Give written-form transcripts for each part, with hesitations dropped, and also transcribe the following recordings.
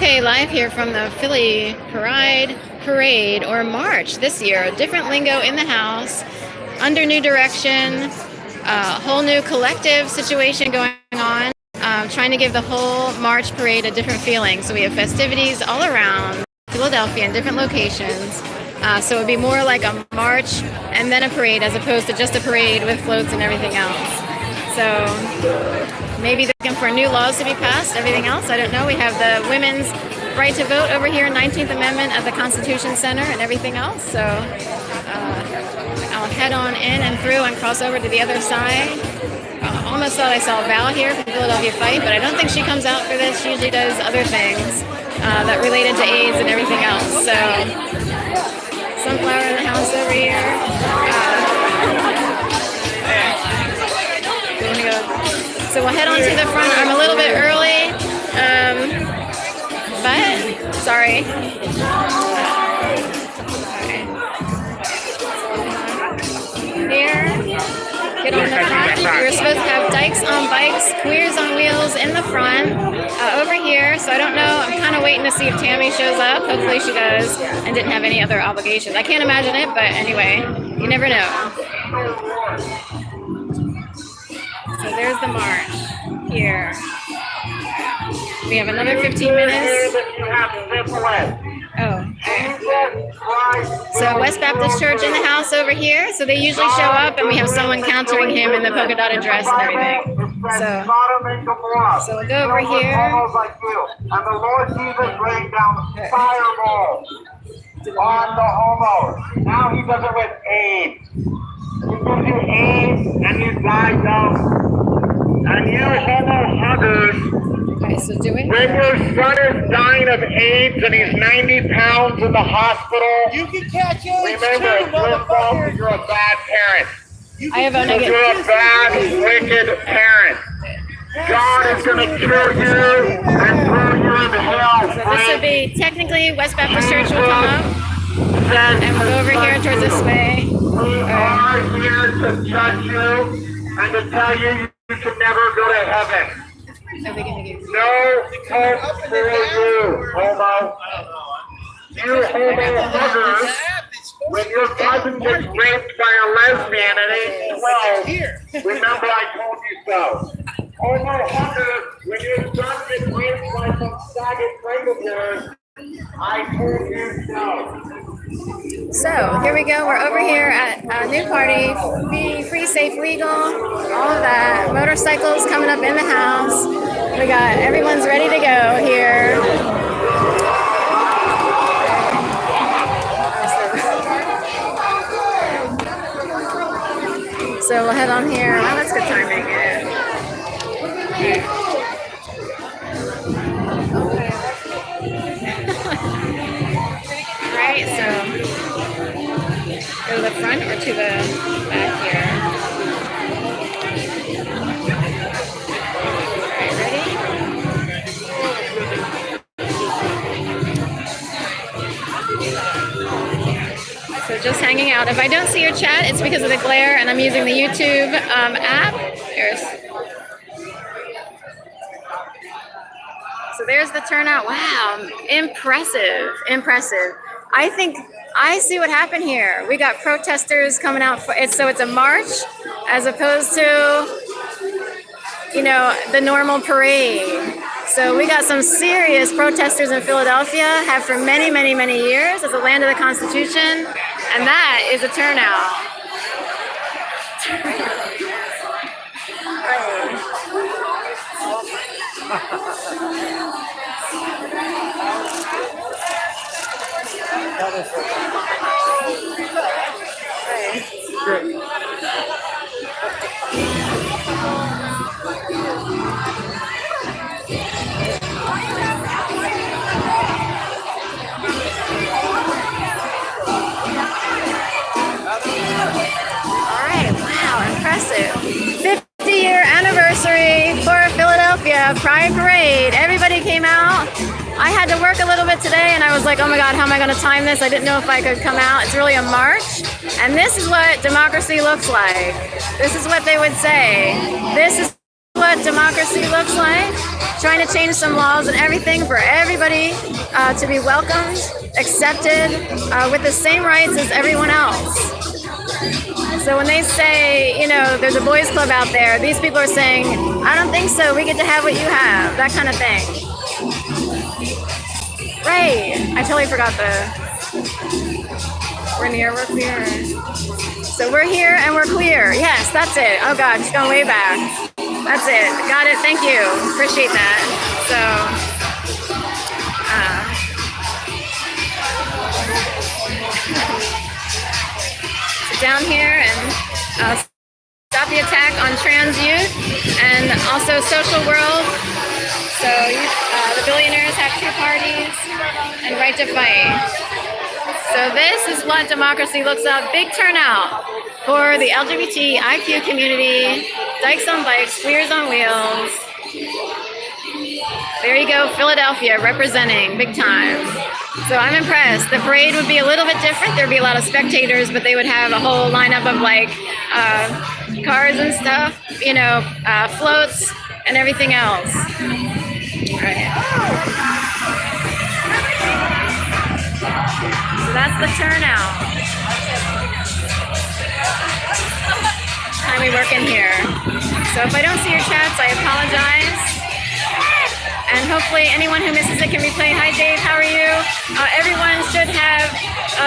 Okay, live here from the Philly Parade or March this year. A different lingo in the house, under new direction, a whole new collective situation going on, trying to give the whole March parade a different feeling. So we have festivities all around Philadelphia in different locations. So it would be more like a march and then a parade as opposed to just a parade with floats and everything else. So maybe they're looking for new laws to be passed, everything else, I don't know. We have the women's right to vote over here, 19th Amendment at the Constitution Center and everything else. So I'll head on in and through and cross over to the other side. Almost thought I saw Val here from Philadelphia Fight, but I don't think she comes out for this. She usually does other things that related to AIDS and everything else. So sunflower in the house over here. So we'll head on to the front. I'm a little bit early, but sorry. Here, get on the front. We were supposed to have dykes on bikes, queers on wheels in the front. Over here, so I don't know. I'm kind of waiting to see if Tammy shows up. Hopefully she does, and didn't have any other obligations. I can't imagine it, but anyway, you never know. So there's the march here. We have another 15 minutes. Oh, okay. So West Baptist Church in the house over here. So they usually show up and we have someone countering him in the polka dotted dress and everything. So we'll go over here. And the Lord Jesus rained down fireballs on the homos. Now he does it with AIDS. He gives you AIDS and you die young. And you homo huggers, okay, so when your son is dying of AIDS and he's 90 pounds in the hospital, you can catch AIDS remember, too, it's your fault that you're a bad parent. I have a negative. You're a bad, wicked parent. God is going to kill you and throw you into hell. So this would be technically West Baptist Church will come up. And we'll go over here towards this way. We are here to judge you and to tell you you can never go to heaven. No hope for you, homo. You homo huggers, when your cousin gets raped by a lesbian at age 12, remember I told you so. Homo huggers, when your son gets raped by some faggot friend of yours, I told you so. So here we go. We're over here at a new party, free, safe, legal, all of that. Motorcycles coming up in the house. We got everyone's ready to go here. So we'll head on here. Wow, that's good timing. Yeah. Right, so go to the front or to the back here. Alright, ready? So just hanging out. If I don't see your chat, it's because of the glare and I'm using the YouTube app. So there's the turnout. Wow, impressive. I think I see what happened here. We got protesters coming out for it, so it's a march as opposed to, you know, the normal parade. So we got some serious protesters in Philadelphia, have for many, many, many years as a land of the Constitution, and that is a turnout. Impressive. 50-year anniversary for Philadelphia Pride Parade. Everybody came out. I had to work a little bit today and I was like, oh my God, how am I going to time this? I didn't know if I could come out. It's really a march. And this is what democracy looks like. This is what they would say. This is what what democracy looks like. Trying to change some laws and everything for everybody to be welcomed, accepted, with the same rights as everyone else. So when they say, you know, there's a boys club out there, these people are saying, I don't think so, we get to have what you have, that kind of thing. Right, I totally forgot we're near, we're queer. So we're here and we're queer. Yes, that's it. Oh God, just going way back. That's it. Got it. Thank you. Appreciate that. So down here and stop the attack on trans youth and also social world. So the billionaires have two parties and right to fight. So this is what democracy looks like. Big turnout for the LGBTIQ community. Dykes on bikes, queers on wheels. There you go, Philadelphia representing big time. So I'm impressed. The parade would be a little bit different. There'd be a lot of spectators, but they would have a whole lineup of like cars and stuff, you know, floats and everything else. All right. So that's the turnout. Time we work in here. So if I don't see your chats, I apologize. And hopefully anyone who misses it can replay. Hi Dave, how are you? Everyone should have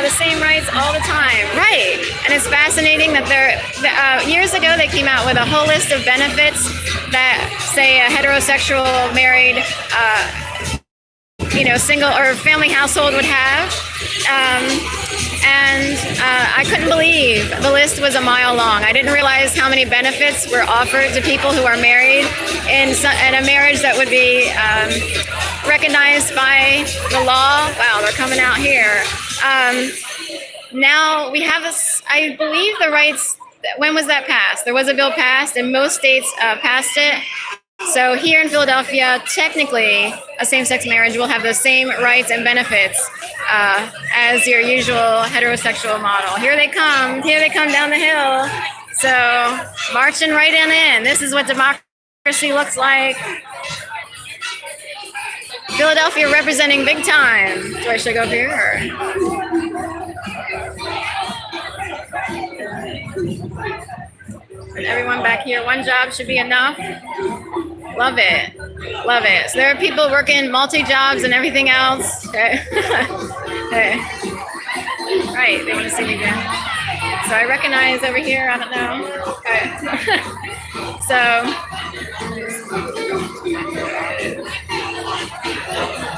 the same rights all the time. Right. And it's fascinating that years ago they came out with a whole list of benefits that say a heterosexual married single or family household would have. I couldn't believe the list was a mile long. I didn't realize how many benefits were offered to people who are married in a marriage that would be recognized by the law. Wow, they're coming out here. Now we have I believe the rights, when was that passed? There was a bill passed and most states passed it. So here in Philadelphia, technically, a same-sex marriage will have the same rights and benefits as your usual heterosexual model. Here they come down the hill. So marching right on in. This is what democracy looks like. Philadelphia representing big time. Do I should go up here? Everyone back here, one job should be enough. Love it. Love it. So there are people working multi-jobs and everything else. Okay. Okay. Right, they want to see me again. So I recognize over here, I don't know. Okay. So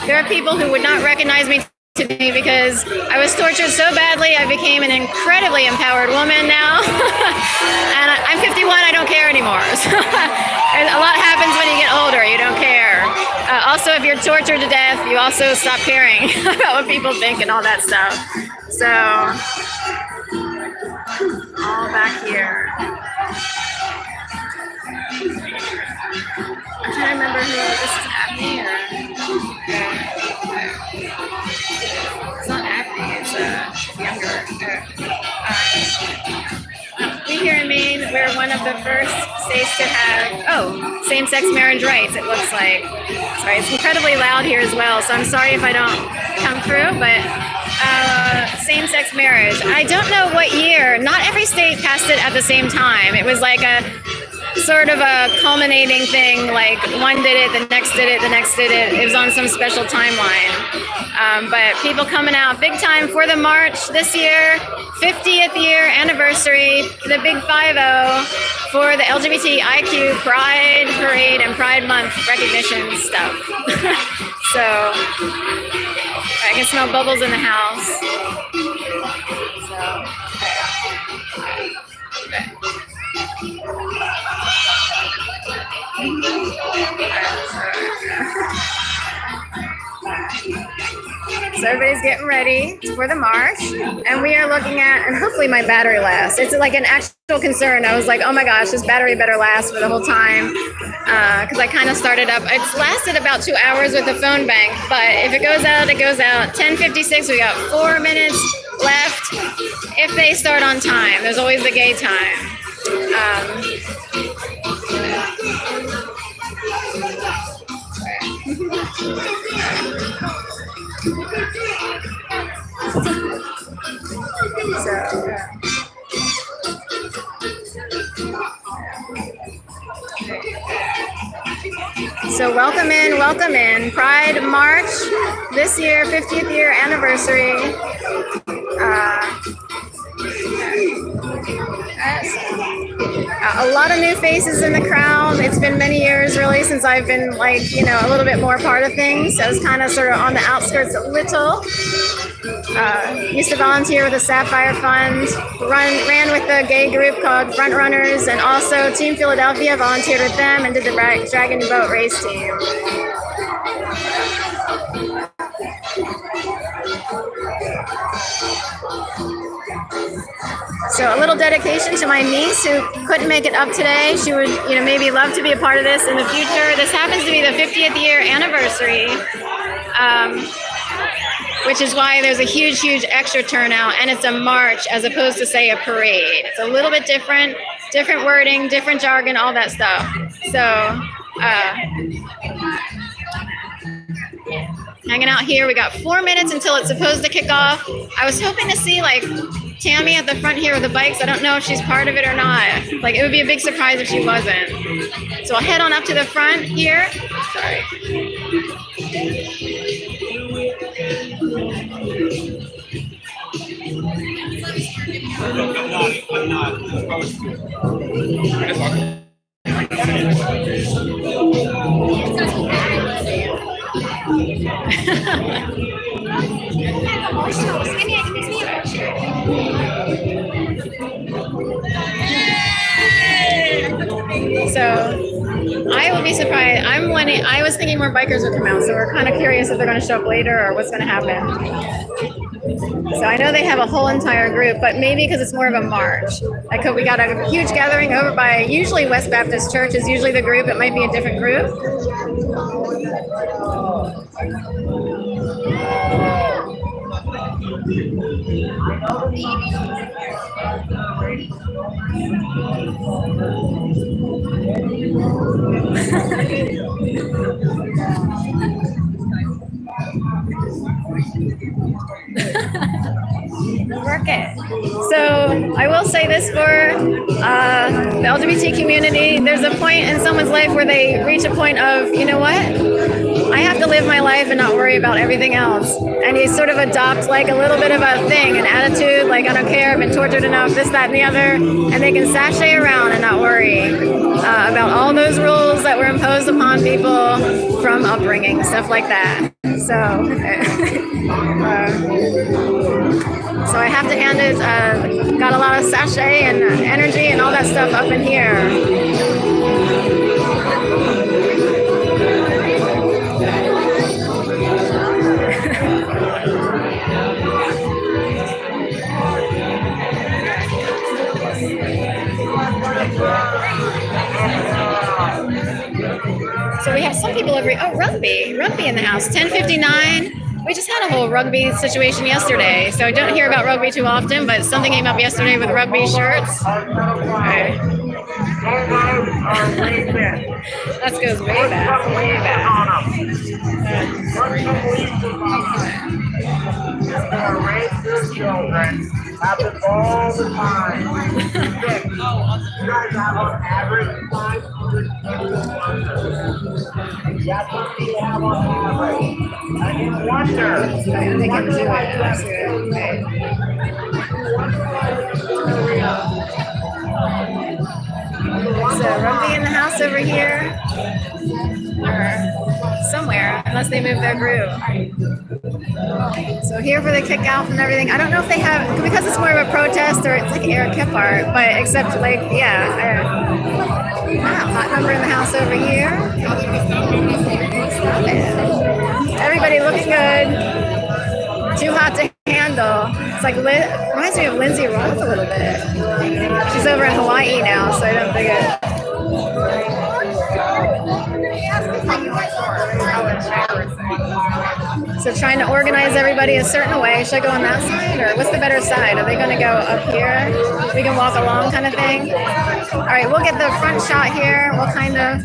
there are people who would not recognize me today because I was tortured so badly I became an incredibly empowered woman now. And I'm 51, I don't care anymore. So a lot happens when you get older, you don't care. Also, if you're tortured to death, you also stop caring about what people think and all that stuff. So, all back here. I'm trying to remember who this is, Acne or... It's not Acne, it's younger. We here in Maine, we're one of the first states to have, same-sex marriage rights, it looks like. Sorry, it's incredibly loud here as well, so I'm sorry if I don't come through, but same-sex marriage. I don't know what year. Not every state passed it at the same time. It was like a sort of a culminating thing, like one did it, the next did it, the next did it. It was on some special timeline. But people coming out big time for the march this year, 50th year anniversary, the big 5-0 for the LGBTIQ Pride Parade and Pride Month recognition stuff. So I can smell bubbles in the house. So everybody's getting ready for the march, and we are looking at, and hopefully my battery lasts. It's like an actual concern. I was like, oh my gosh, this battery better last for the whole time, because I kind of started up. It's lasted about 2 hours with the phone bank, but if it goes out, it goes out. 10:56, we got 4 minutes left if they start on time. There's always the gay time. So welcome in. Pride March this year, 50th year anniversary. A lot of new faces in the crowd. It's been many years really since I've been like, you know, a little bit more part of things. I was kind of sort of on the outskirts a little. Used to volunteer with the Sapphire Fund, ran with the gay group called Front Runners, and also Team Philadelphia, volunteered with them and did the Dragon Boat Race team. So a little dedication to my niece who couldn't make it up today. She would, you know, maybe love to be a part of this in the future. This happens to be the 50th year anniversary, which is why there's a huge extra turnout, and it's a march as opposed to, say, a parade. It's a little bit different wording, different jargon, all that stuff. So hanging out here. We got 4 minutes until it's supposed to kick off. I was hoping to see like Tammy at the front here with the bikes. I don't know if she's part of it or not. Like, it would be a big surprise if she wasn't. So I'll head on up to the front here. Sorry. I'm not supposed to. So I will be surprised. I was thinking more bikers would come out, so we're kind of curious if they're going to show up later or what's going to happen. So I know they have a whole entire group, but maybe because it's more of a march. Like, we got a huge gathering over by usually West Baptist Church is usually the group. It might be a different group. Work it. So I will say this for the LGBT community, there's a point in someone's life where they reach a point of, you know what? I have to live my life and not worry about everything else. And you sort of adopt like a little bit of a thing, an attitude, like, I don't care, I've been tortured enough, this, that, and the other. And they can sashay around and not worry about all those rules that were imposed upon people from upbringing, stuff like that. So, so I have to hand it, got a lot of sachet and energy and all that stuff up in here. So we have some people over here. Oh, rugby in the house. 10:59. We just had a whole rugby situation yesterday, so I don't hear about rugby too often, but something came up yesterday with rugby shirts. Okay. That goes way back, way back. Raise your children. Happens all the time. You guys have on average 500 That's what we have on average. And you wonder. They can do it. So rugby in the house over here, or somewhere, unless they move their group. So here for the kick out and everything. I don't know if they have, because it's more of a protest, or it's like Eric Kippart, but except like, yeah. Wow, hot number in the house over here. Stop it. Everybody looks good. Too hot to handle. It's like, reminds me of Lindsay Roth a little bit. She's over in Hawaii now, so I don't think it. So trying to organize everybody a certain way. Should I go on that side, or what's the better side? Are they going to go up here? We can walk along kind of thing? All right, we'll get the front shot here. We'll kind of...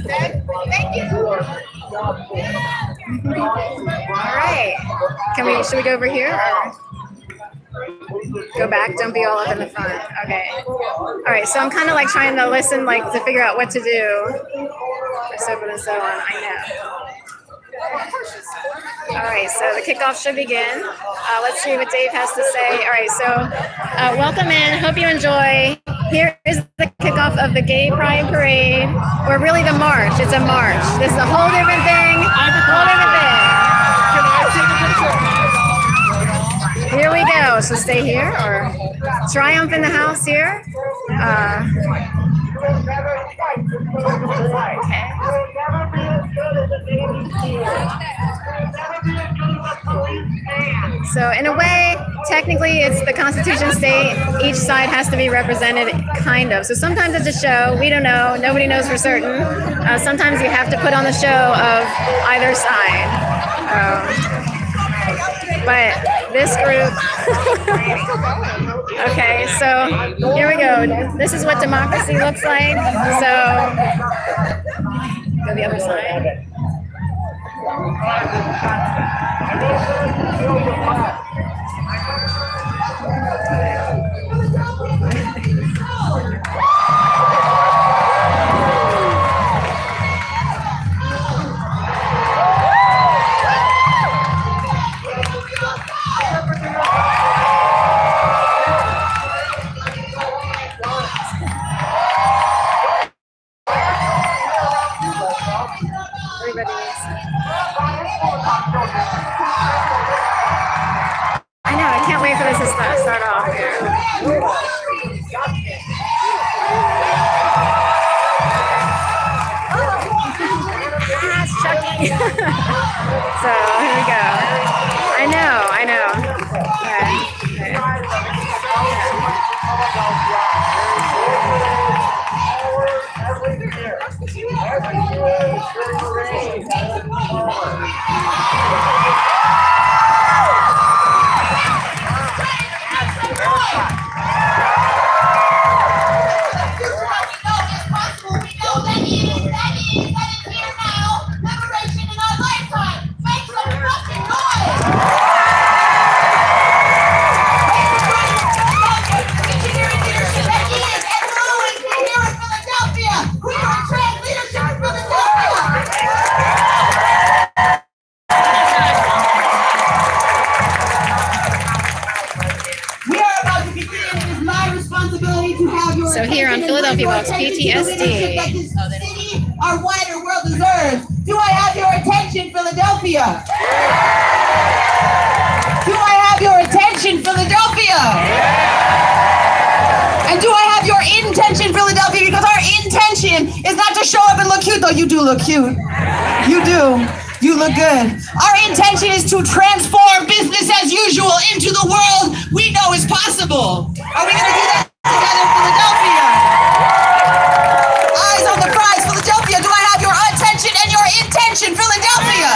Thank you. All right. Should we go over here or go back? Don't be all up in the front. Okay. All right. So I'm kind of like trying to listen, like to figure out what to do. For so forth and so on. I know. All right, so the kickoff should begin. Let's see what Dave has to say. All right, so welcome in. Hope you enjoy. Here is the kickoff of the Gay Pride Parade, or really the march. It's a march. This is a whole different thing. Here we go. So stay here, or triumph in the house here. Okay. So in a way, technically it's the Constitution state. Each side has to be represented, kind of. So sometimes it's a show. We don't know. Nobody knows for certain. Sometimes you have to put on the show of either side. But this group... Okay, so here we go. This is what democracy looks like. So go the other side. I know, I can't wait for this to start off here. It's Chucky. So here we go. I know. Okay. So here on Philadelphia Walks PTSD. Our wider world deserves. Do I have your attention, Philadelphia? Do I have your attention, Philadelphia? And do I have your intention, Philadelphia? Because our intention is not to show up and look cute, though you do look cute. You do. You look good. Our intention is to transform business as usual into the world we know is possible. Are we going to do that together, Philadelphia? Eyes on the prize, Philadelphia. Do I have your attention and your intention, Philadelphia?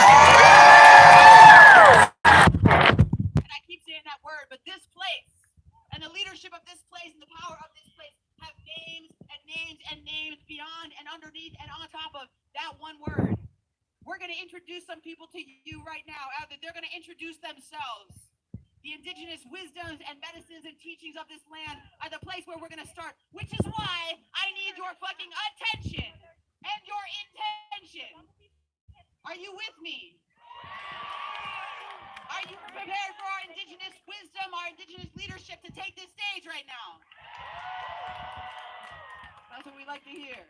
And I keep saying that word, but this place and the leadership of this place and the power of this place have names and names and names beyond and underneath and on top of that one word. We're going to introduce some people to you right now. They're going to introduce themselves. The indigenous wisdoms and medicines and teachings of this land are the place where we're going to start, which is why I need your fucking attention and your intention. Are you with me? Are you prepared for our indigenous wisdom, our indigenous leadership to take this stage right now? That's what we like to hear.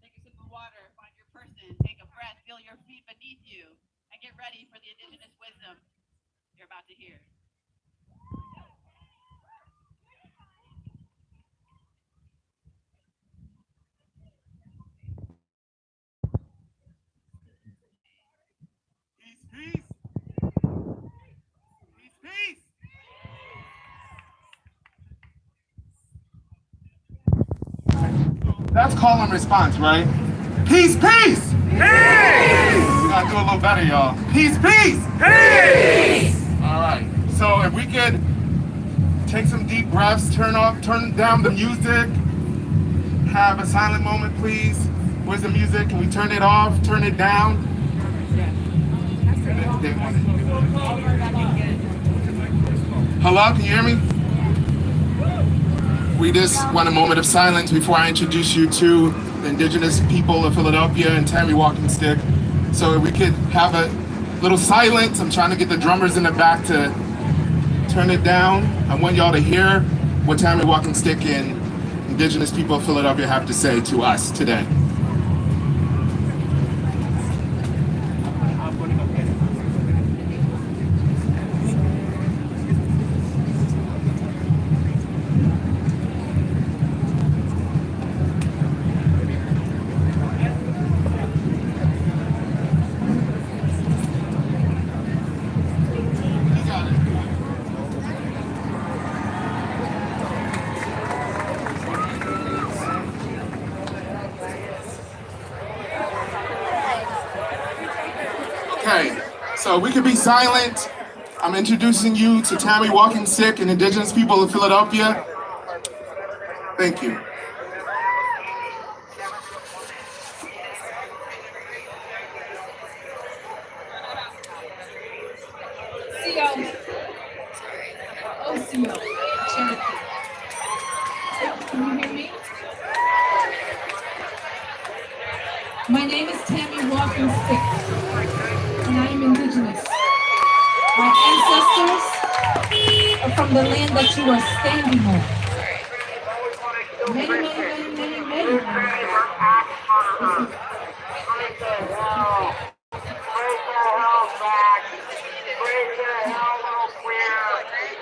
Take a sip of water, find your person, take a breath, feel your feet beneath you, and get ready for the indigenous wisdom you're about to hear. Peace, peace. Peace, peace. That's call and response, right? Peace, peace! Peace! We gotta do a little better, y'all. Peace, peace! Peace! All right. So if we could take some deep breaths, turn down the music, have a silent moment, please. Where's the music? Can we turn it off? Turn it down? Okay. Hello, can you hear me? We just want a moment of silence before I introduce you to the Indigenous people of Philadelphia and Tammy Walking Stick. So we could have a little silence. I'm trying to get the drummers in the back to turn it down. I want y'all to hear what Tammy Walking Stick and Indigenous people of Philadelphia have to say to us today. Okay, so we could be silent. I'm introducing you to Tammy Walking Stick and Indigenous people of Philadelphia. Thank you. Can you hear me? My name is Tammy Walking Stick, and I am Indigenous. My ancestors are from the land that you are standing on. Many, many, many, many, many.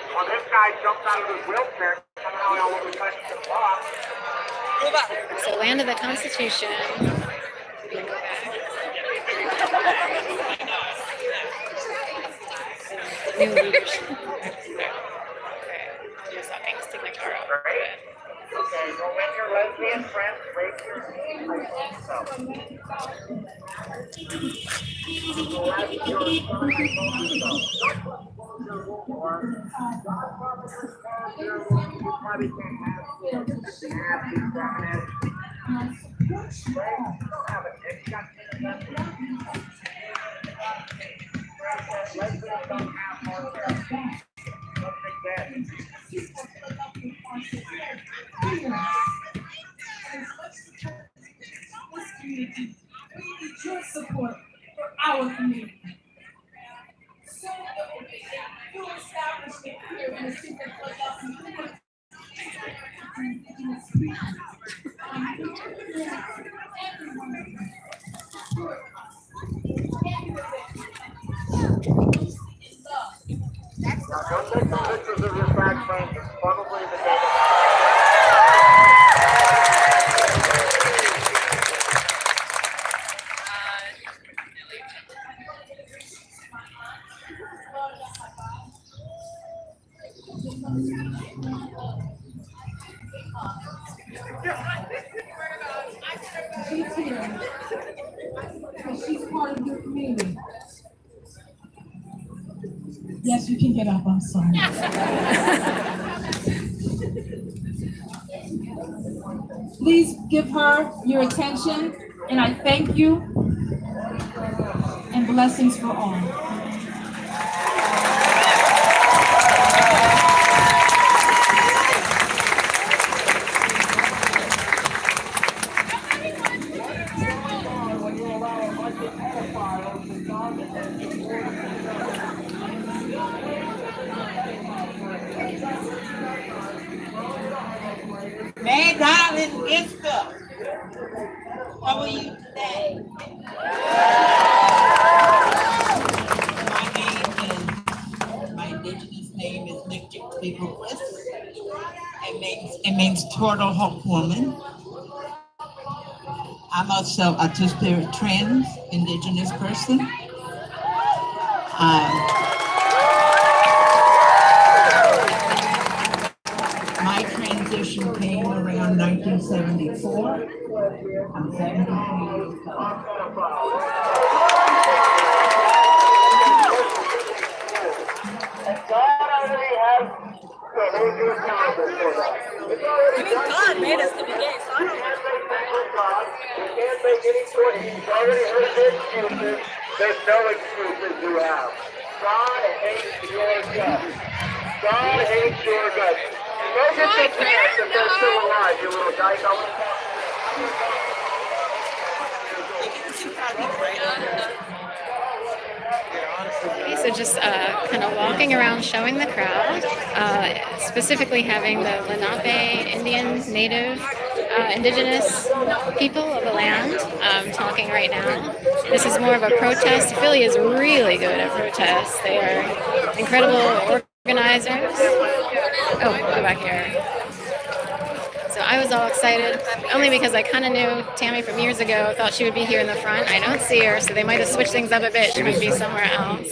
Well, this guy jumped out of his wheelchair. Somehow all over the country to walk. So land of the Constitution. New leadership. Okay. Just stopping, stick my car out. Okay, well, when your lesbian friends raise your hand, We need your support for our community. So that will be a new establishment here in the city of Philadelphia. Don't take some pictures of your back friends. It's probably the day She's here. And she's part of your community. Yes, you can get up. I'm sorry. Please give her your attention, and I thank you, and blessings for all. Hey, darling, it's good. How are you today? My indigenous name is Nick Peoples. It means turtle hawk woman. I'm also a two-spirit trans indigenous person. My transition came around 1974. I'm 73 years old. God already has God made us to be gay, so I don't know. God. You can't make any choice. He's already heard the excuses. There's no excuses you have. God hates your guts. God hates your guts. Go get the parents if they're still alive, you little dyke. Okay, so just kind of walking around showing the crowd, specifically having the Lenape Indian, Native, Indigenous people of the land talking right now. This is more of a protest. Philly is really good at protests. They are incredible organizers. Oh, go back here. So I was all excited, only because I kind of knew Tammy from years ago, thought she would be here in the front. I don't see her, so they might have switched things up a bit. She might be somewhere else.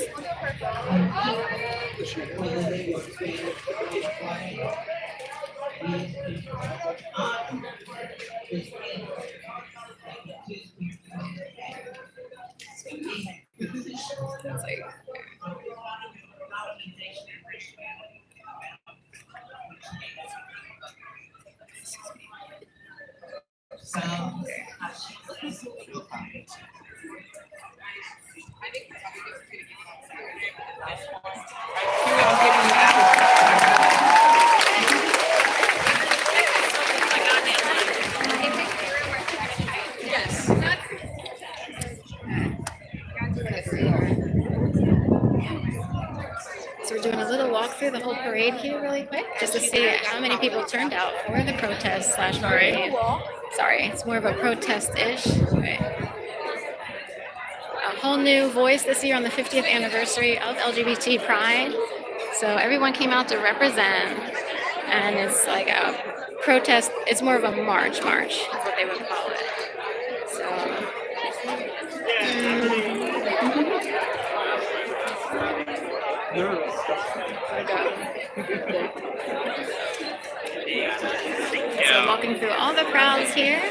So we're doing a little walk through the whole parade here really quick, just to see how many people turned out for the protest / parade. Sorry, it's more of a protest-ish. Right. A whole new voice this year on the 50th anniversary of LGBT Pride. So everyone came out to represent, and it's like a protest. It's more of a march, is what they would call it. So. So I'm walking through all the crowds here.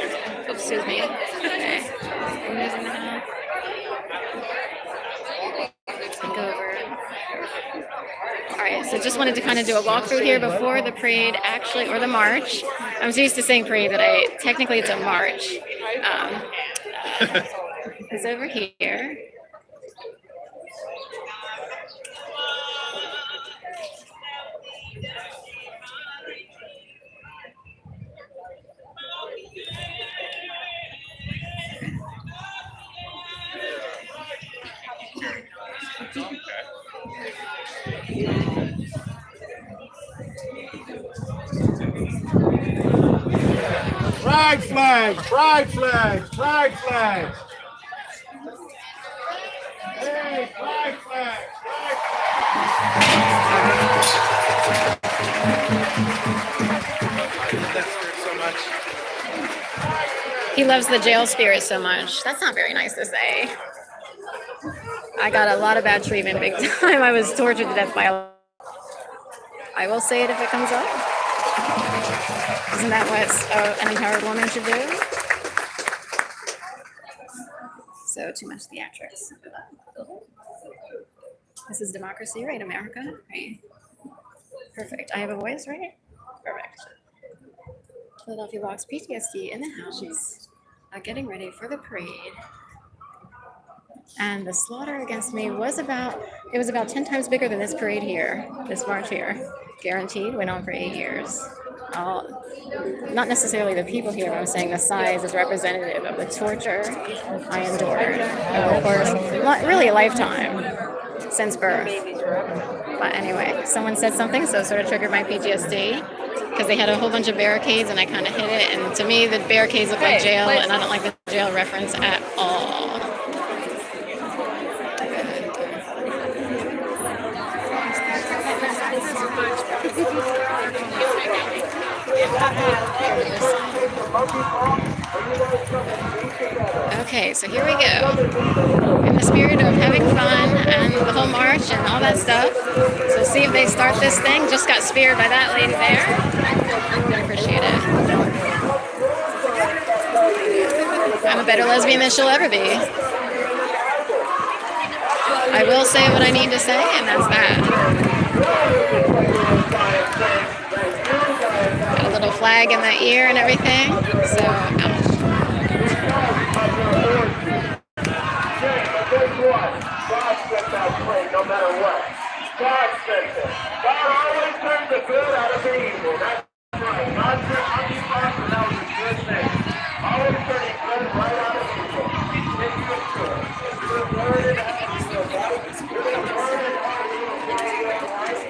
Oops, excuse me. Okay. Go over. Alright, so just wanted to kind of do a walkthrough here before the parade actually, or the march. I'm so used to saying parade that technically it's a march. It's over here. Pride flags, pride flags, pride flags. Hey, pride flags, pride flags. He loves the jail spirit so much. That's not very nice to say. I got a lot of bad treatment big time. I was tortured to death by I will say it if it comes up. Isn't that what an empowered woman should do? So too much theatrics. This is democracy, right? America, right? Perfect. I have a voice, right? Perfect. Philadelphia Box PTSD in the house, getting ready for the parade. And the slaughter against me was about 10 times bigger than this parade here, this march here. Guaranteed, went on for 8 years. Not necessarily the people here, I'm saying the size is representative of the torture I endured over the course, really a lifetime since birth. But anyway, someone said something, so it sort of triggered my PTSD because they had a whole bunch of barricades and I kind of hit it. And to me, the barricades look like jail, and I don't like the jail reference at all. Okay, so here we go. In the spirit of having fun and the whole march and all that stuff. So see if they start this thing. Just got speared by that lady there. I appreciate it. I'm a better lesbian than she'll ever be. I will say what I need to say, and that's that. Got a little flag in the ear and everything. So, ouch. God sent that plane, no matter what. God sent it. God always turns the good out of the evil. That's right. God sent monkeypox, and that was a good thing. Always turning good right out of evil. It's good to it. You're learning how to do it, right? You're learning how to do it, right?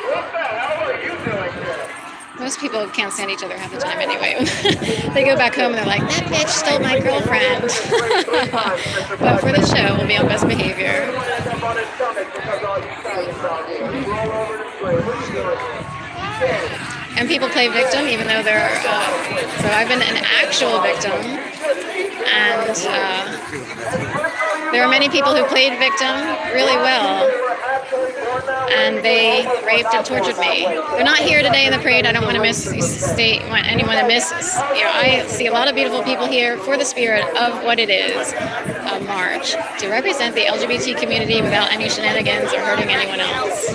What the hell are you doing here? Most people can't stand each other half the time anyway. They go back home and they're like, that bitch stole my girlfriend. But for the show, we'll be on best behavior. And people play victim even though they're, so I've been an actual victim. And there are many people who played victim really well. And they raped and tortured me. They're not here today in the parade. I don't want to want anyone to miss. I see a lot of beautiful people here for the spirit of what it is, a march to represent the LGBT community without any shenanigans or hurting anyone else.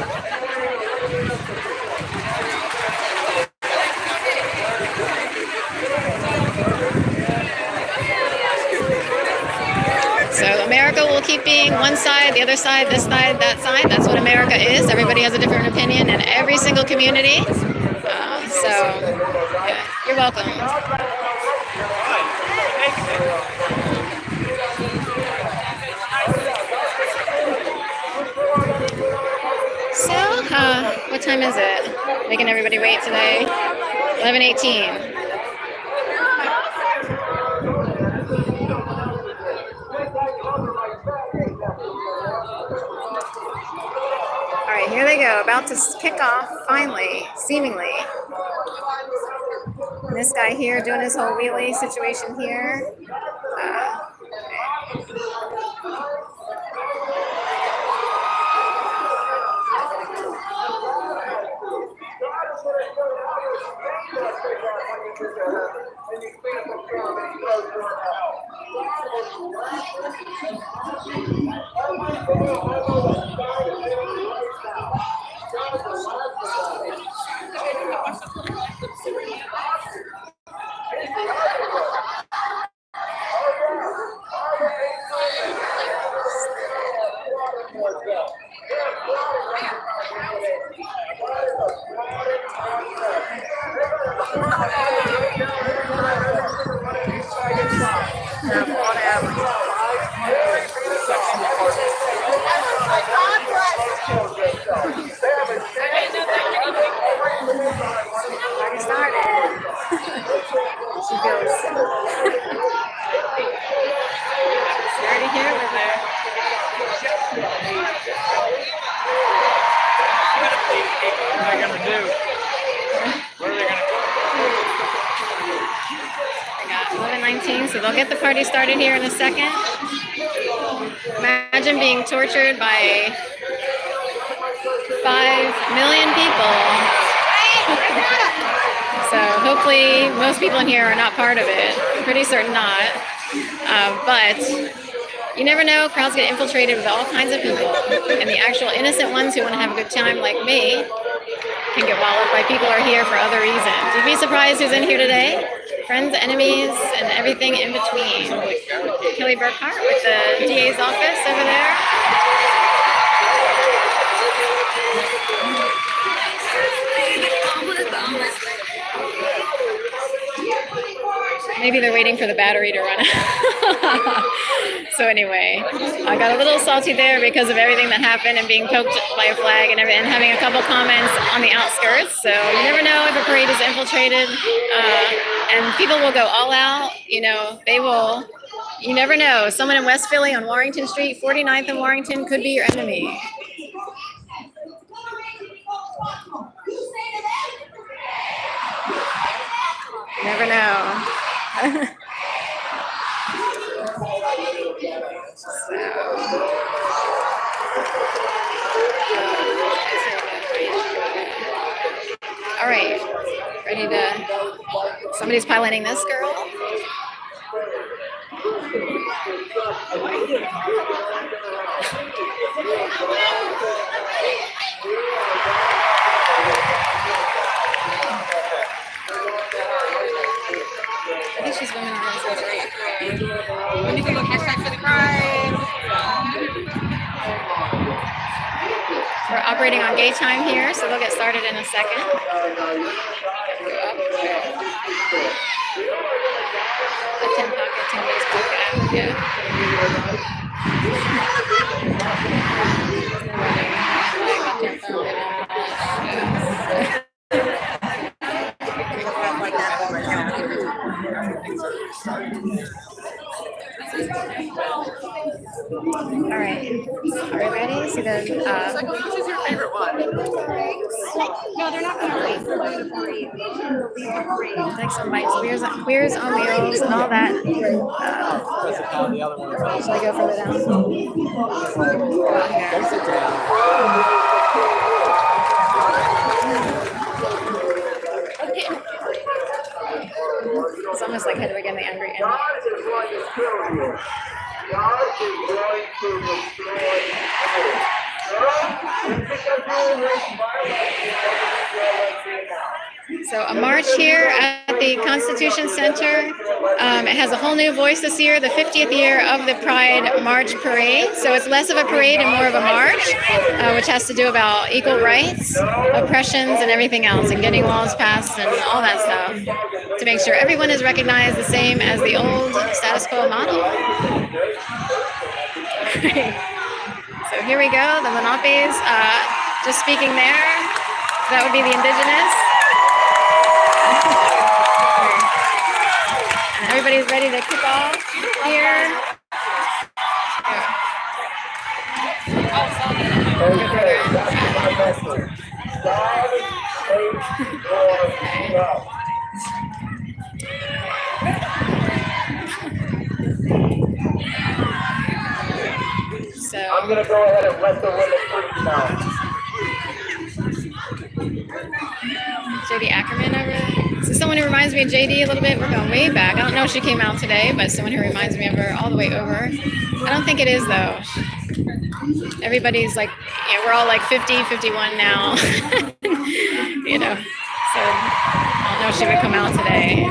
So America will keep being one side, the other side, this side, that side. That's what America is. Everybody has a different opinion in every single community. Yeah, you're welcome. So, what time is it? Making everybody wait today. 11:18. All right, here they go, about to kick off, finally, seemingly. And this guy here doing his whole wheelie situation here. So they'll get the party started here in a second. Imagine being tortured by 5 million people. So hopefully most people in here are not part of it. I'm pretty certain not. But you never know, crowds get infiltrated with all kinds of people. And the actual innocent ones who want to have a good time like me can get walloped by people who are here for other reasons. You'd be surprised who's in here today. Friends, enemies, and everything in between. Kelly Burkhart with the DA's office over there. Maybe they're waiting for the battery to run out. So anyway, I got a little salty there because of everything that happened and being poked by a flag and having a couple comments on the outskirts. So you never know if a parade is infiltrated, and people will go all out. They will. You never know. Someone in West Philly on Warrington Street, 49th and Warrington, could be your enemy. You never know. All right, ready to, somebody's piloting this girl. She's women organization. We need to look hashtag for the pride. We're operating on gay time here, so they'll get started in a second. The 10 pocket, 10 days pocket, yeah. All right, are we ready? See the Which is your favorite one? no, they're not parade. Like some lights, queers on wheels, and all that. Should I go further down? It's almost like Hedwig and the Angry Inch. God is going to kill you. God is going to destroy you. So a march here at the Constitution Center. It has a whole new voice this year, the 50th year of the Pride March Parade. So it's less of a parade and more of a march, which has to do about equal rights, oppressions, and everything else, and getting laws passed and all that stuff to make sure everyone is recognized the same as the old status quo model. So here we go, the Lenape's just speaking there. That would be the Indigenous. And everybody's ready to kick off here. So I'm going to go ahead and let the women free now. JD Ackerman over there. So someone who reminds me of JD a little bit. We're going way back. I don't know if she came out today, but someone who reminds me of her all the way over. I don't think it is though. Everybody's like, yeah, we're all like 50, 51 now. You know, so I don't know if she would come out today.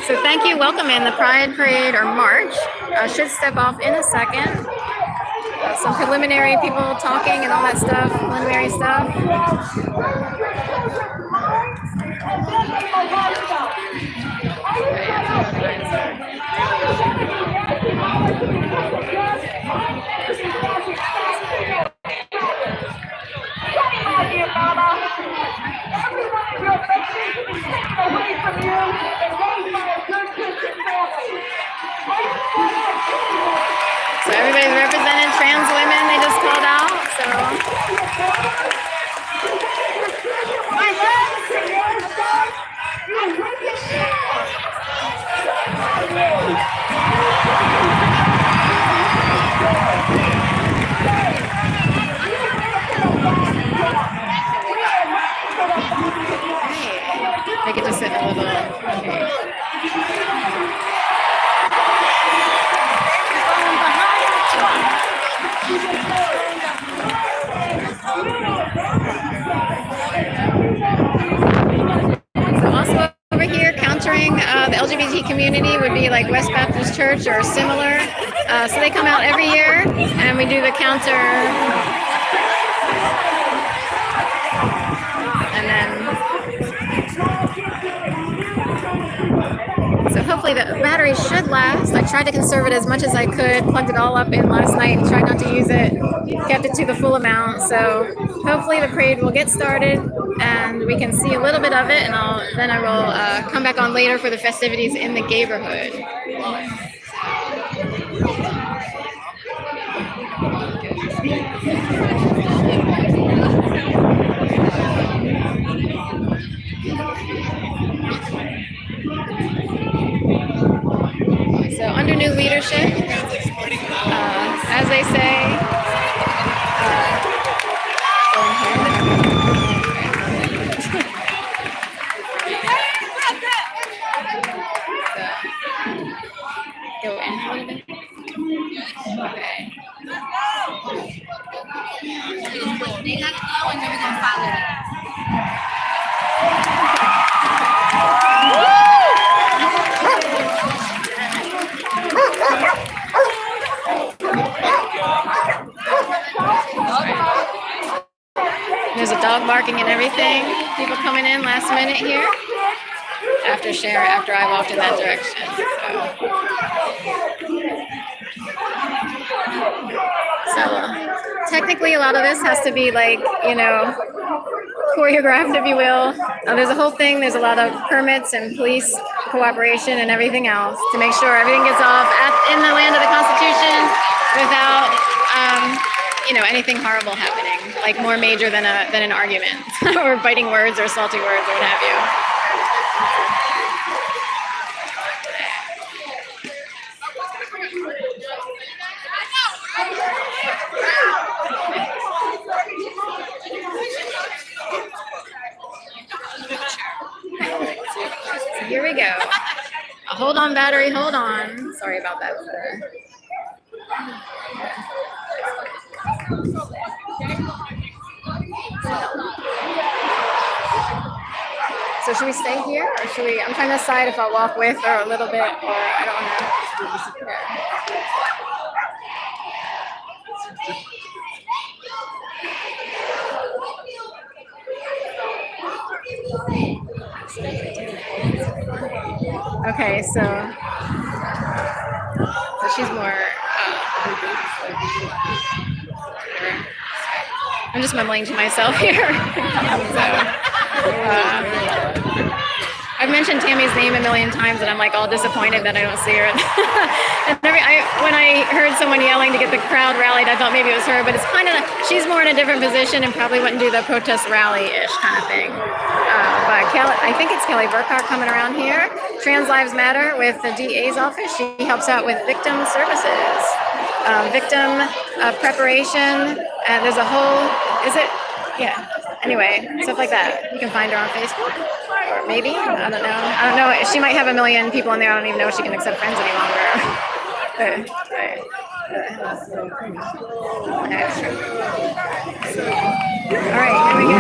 So thank you, welcome in the Pride Parade or March. Should step off in a second. Some preliminary people talking and all that stuff, preliminary stuff. So everybody's representing trans women, they just called out, so. They could just sit in a little, okay. So also over here countering the LGBT community would be like West Baptist Church or similar. So they come out every year and we do the counter. And then, so hopefully the battery should last. I tried to conserve it as much as I could, plugged it all up in last night, tried not to use it, kept it to the full amount. So hopefully the parade will get started and we can see a little bit of it, and then I will come back on later for the festivities in the neighborhood. So under new leadership, as they say, parking and everything. People coming in last minute here after I walked in that direction. So technically a lot of this has to be like, choreographed, if you will. There's a whole thing. There's a lot of permits and police cooperation and everything else to make sure everything gets off in the land of the Constitution without, anything horrible happening, like more major than an argument or biting words or assaulting words or what have you. Here we go. Hold on, battery, hold on. Sorry about that. So should we stay here or should we, I'm trying to decide if I'll walk with or a little bit, or I don't know. Okay, so she's more, I'm just mumbling to myself here. I've mentioned Tammy's name a million times and I'm like all disappointed that I don't see her. And when I heard someone yelling to get the crowd rallied, I thought maybe it was her, but it's kind of, she's more in a different position and probably wouldn't do the protest rally-ish kind of thing. But I think it's Kelly Burkhart coming around here. Trans Lives Matter with the DA's office. She helps out with victim services, victim preparation, and there's a whole, yeah. Anyway, stuff like that. You can find her on Facebook, or maybe, I don't know. She might have a million people in there. I don't even know if she can accept friends any longer. All right, here we go.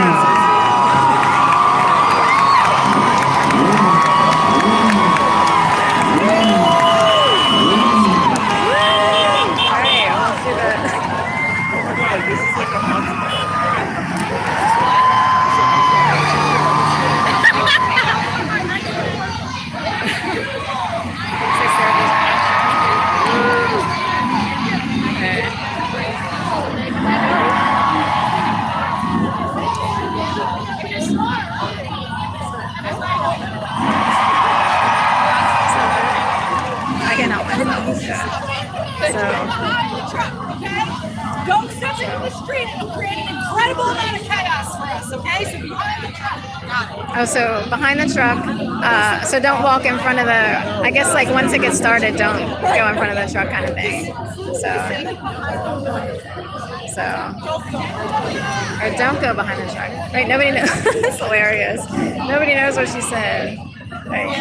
Don't step into the street. It'll create an incredible amount of chaos for us, okay? So behind the truck. Got it. Oh, so behind the truck. So don't walk in front of the, I guess like once it gets started, don't go in front of the truck kind of thing. Or don't go behind the truck. Right, nobody knows. It's hilarious. Nobody knows what she said. Right.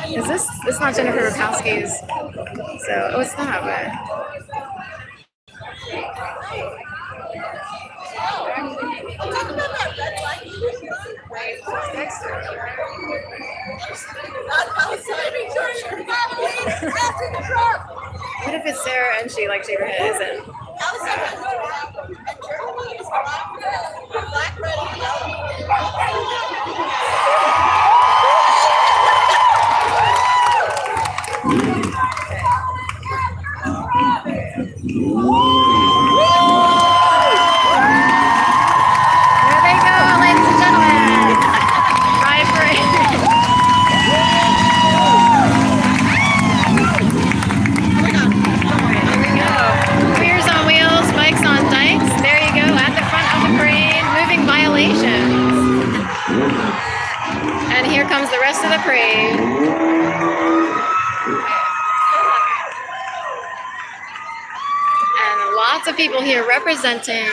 Is this not Jennifer Rapowski's? So, it's not, but. What if it's Sarah and she like her head isn't? Comes the rest of the parade. And lots of people here representing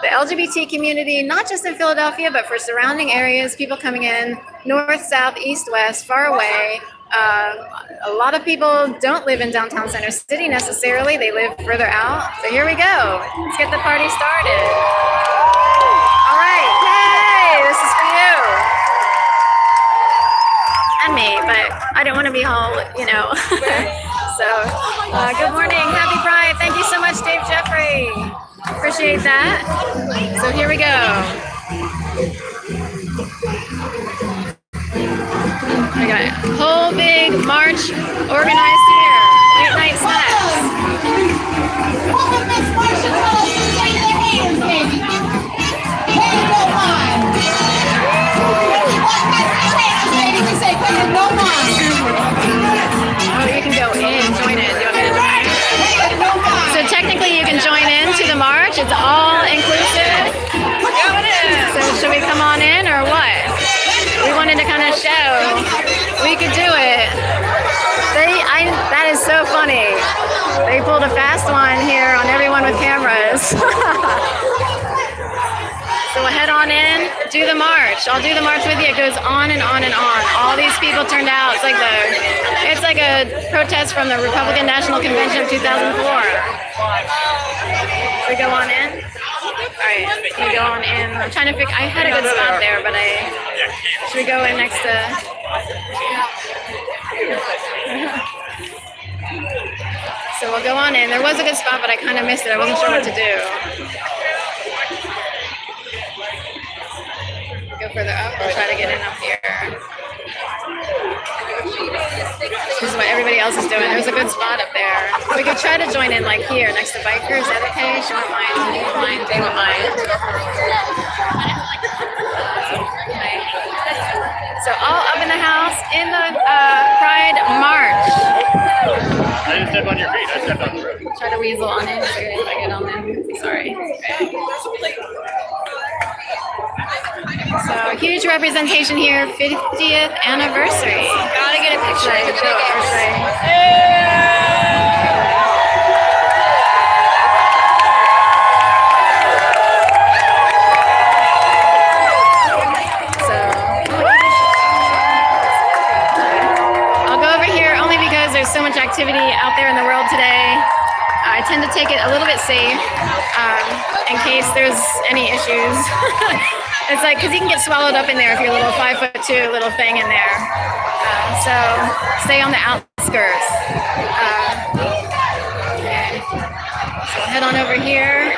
the LGBT community, not just in Philadelphia, but for surrounding areas, people coming in north, south, east, west, far away. A lot of people don't live in downtown Center City necessarily. They live further out. So here we go. Let's get the party started. All right. Hey, this is for you. Me, but I don't want to be all, So, good morning, happy Pride. Thank you so much, Dave Jeffrey, for appreciate that. So here we go. We got a whole big march organized here. Late night snacks. Welcome, Miss Marcia. Tell us to say the haters, baby. Pay no mind. Welcome, Miss haters, baby. We say pay no mind. Oh, you can go in, join in. Do you want me to join in? Pay no mind. So technically you can join in to the march. It's all inclusive. So should we come on in or what? We wanted to kind of show we could do it. That is so funny. They pulled a fast one here on everyone with cameras. So we'll head on in, do the march. I'll do the march with you. It goes on and on and on. All these people turned out. It's like a protest from the Republican National Convention of 2004. We go on in. All right, we go on in. I'm trying to figure. I had a good spot there, but should we go in next to? So we'll go on in. There was a good spot, but I kind of missed it. I wasn't sure what to do. Go further up. We'll try to get in up here. This is what everybody else is doing. There's a good spot up there. We could try to join in like here next to bikers. Is that okay? She won't mind. You won't mind. They won't mind. Okay. So all up in the house in the Pride March. I didn't step on your feet. I stepped on the road. Try to weasel on in. See if I get on there. Sorry. Okay. So huge representation here, 50th anniversary. Gotta get a picture. I'll go over here only because there's so much activity out there in the world today. I tend to take it a little bit safe in case there's any issues. It's like, because you can get swallowed up in there if you're a little 5'2" little thing in there. So stay on the outskirts. Okay. So head on over here.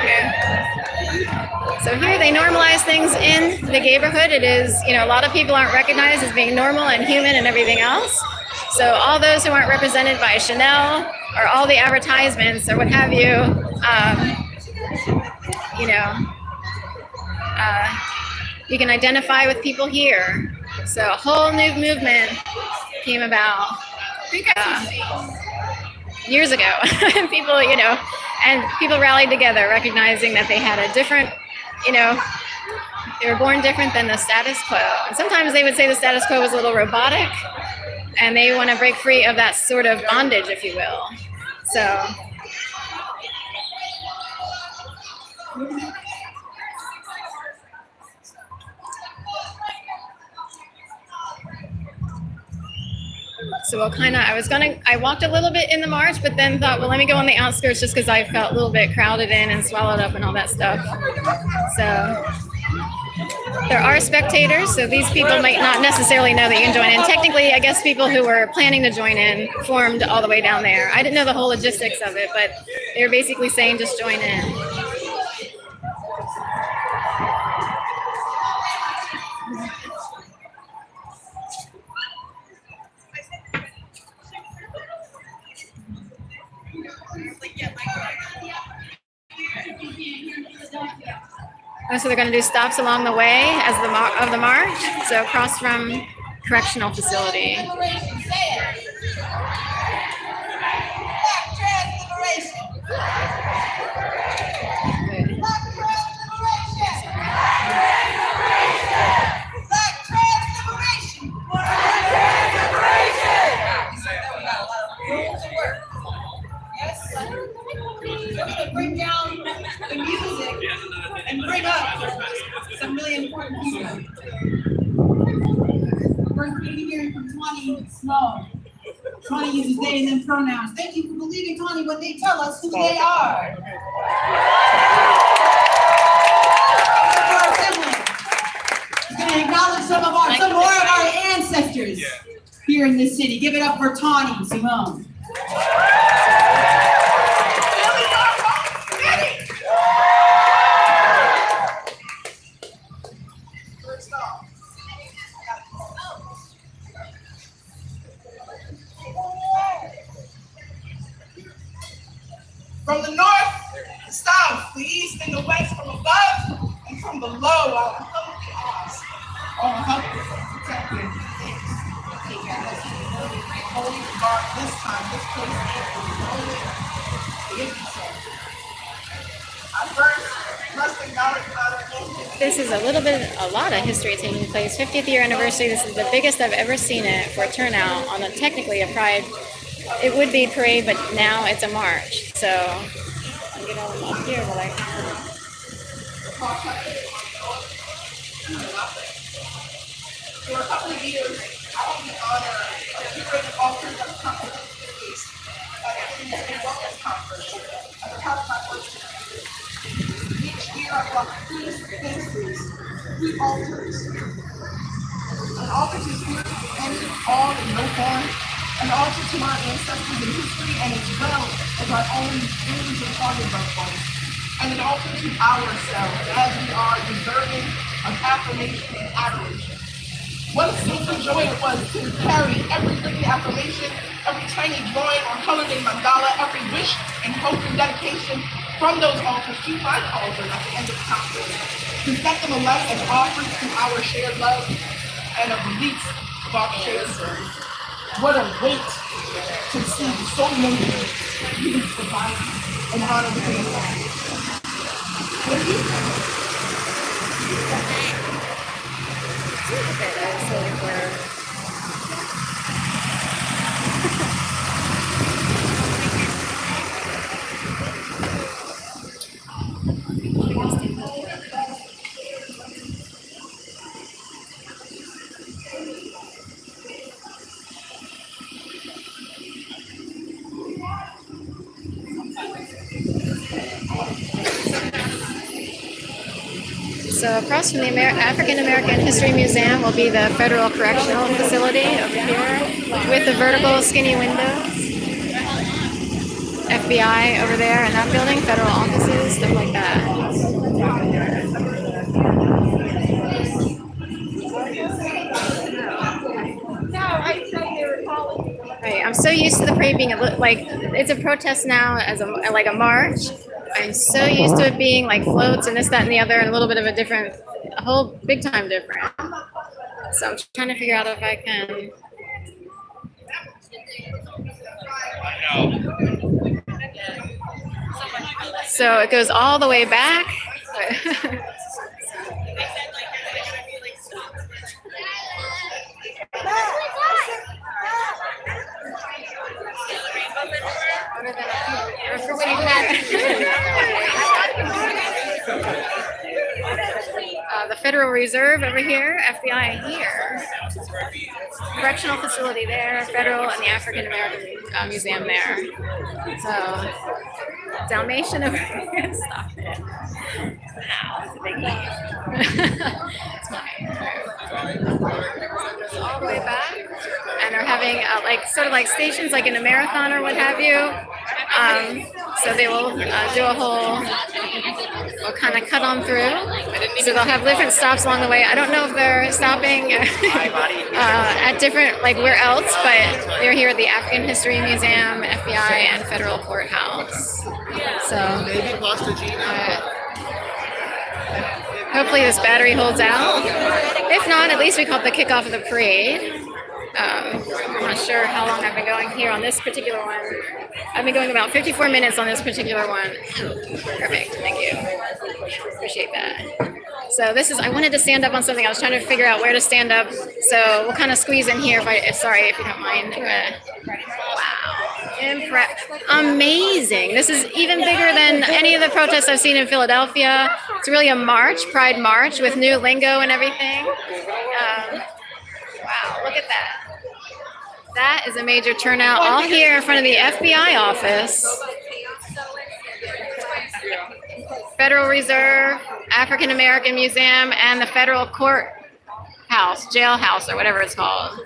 So here they normalize things in the neighborhood. It is, a lot of people aren't recognized as being normal and human and everything else. So all those who aren't represented by Chanel or all the advertisements or what have you, you can identify with people here. So a whole new movement came about years ago. People, and people rallied together, recognizing that they had a different, they were born different than the status quo. And sometimes they would say the status quo was a little robotic, and they want to break free of that sort of bondage, if you will. So I walked a little bit in the march, but then thought, well, let me go on the outskirts just because I felt a little bit crowded in and swallowed up and all that stuff. So there are spectators, so these people might not necessarily know that you can join in. Technically, I guess people who were planning to join in formed all the way down there. I didn't know the whole logistics of it, but they were basically saying just join in. So they're going to do stops along the way as of the march. So across from correctional facility. Bring down the music and bring up some really important people. First, we're hearing from Tawny Snow. Tawny uses they and them pronouns. Thank you for believing Tawny when they tell us who they are. For our siblings. We're going to acknowledge some more of our ancestors here in this city. Give it up for Tawny Simone. From the north, the south, the east, and the west, from above and from below, our humbly ask, all helpless and protected. Holy regard this time, this place, and I first must acknowledge our This is a lot of history taking place. 50th year anniversary. This is the biggest I've ever seen it for turnout on technically a Pride. It would be parade, but now it's a march. So I'll get all them up here while I For a couple of years, I had the honor of curating all kinds of conferences at the Indigenous Wellness Conference at the top of my first year. Each year, I brought three pastries, three altars. An altar to spirits of any, all, and no form. An altar to our ancestors in history and as well as our own dreams and target birth points. And an altar to ourselves as we are deserving of affirmation and adoration. What a sacred joy it was to carry every living affirmation, every tiny drawing or colored in mandala, every wish and hope and dedication from those altars to my altar at the end of the conference, to set them alight as offers to our shared love and a release of our shared story. What a weight to see so many people provide and honor the community. Thank you. So across from the African American History Museum will be the Federal Correctional Facility over here with the vertical skinny windows. FBI over there in that building, federal offices, stuff like that. Right, I'm so used to the parade being like it's a protest now as like a march. I'm so used to it being like floats and this, that, and the other, and a little bit of a whole big time different. So I'm trying to figure out if I can. So it goes all the way back. The Federal Reserve over here, FBI here, correctional facility there, Federal, and the African American Museum there. So, Dalmatian over here, stop it. Wow, it's a big name. It's all the way back, and they're having like sort of like stations like in a marathon or what have you. So they will do a whole, will kind of cut on through. So they'll have different stops along the way. I don't know if they're stopping at different, like where else, but they're here at the African History Museum, FBI, and Federal Courthouse. So hopefully this battery holds out. If not, at least we call it the kickoff of the parade. I'm not sure how long I've been going here on this particular one. I've been going about 54 minutes on this particular one. Perfect, thank you. Appreciate that. So this is, I wanted to stand up on something. I was trying to figure out where to stand up. So we'll kind of squeeze in here sorry if you don't mind. Wow, amazing. This is even bigger than any of the protests I've seen in Philadelphia. It's really a march, Pride March with new lingo and everything. Wow, look at that. That is a major turnout all here in front of the FBI office. Federal Reserve, African American Museum, and the Federal Courthouse, Jailhouse, or whatever it's called.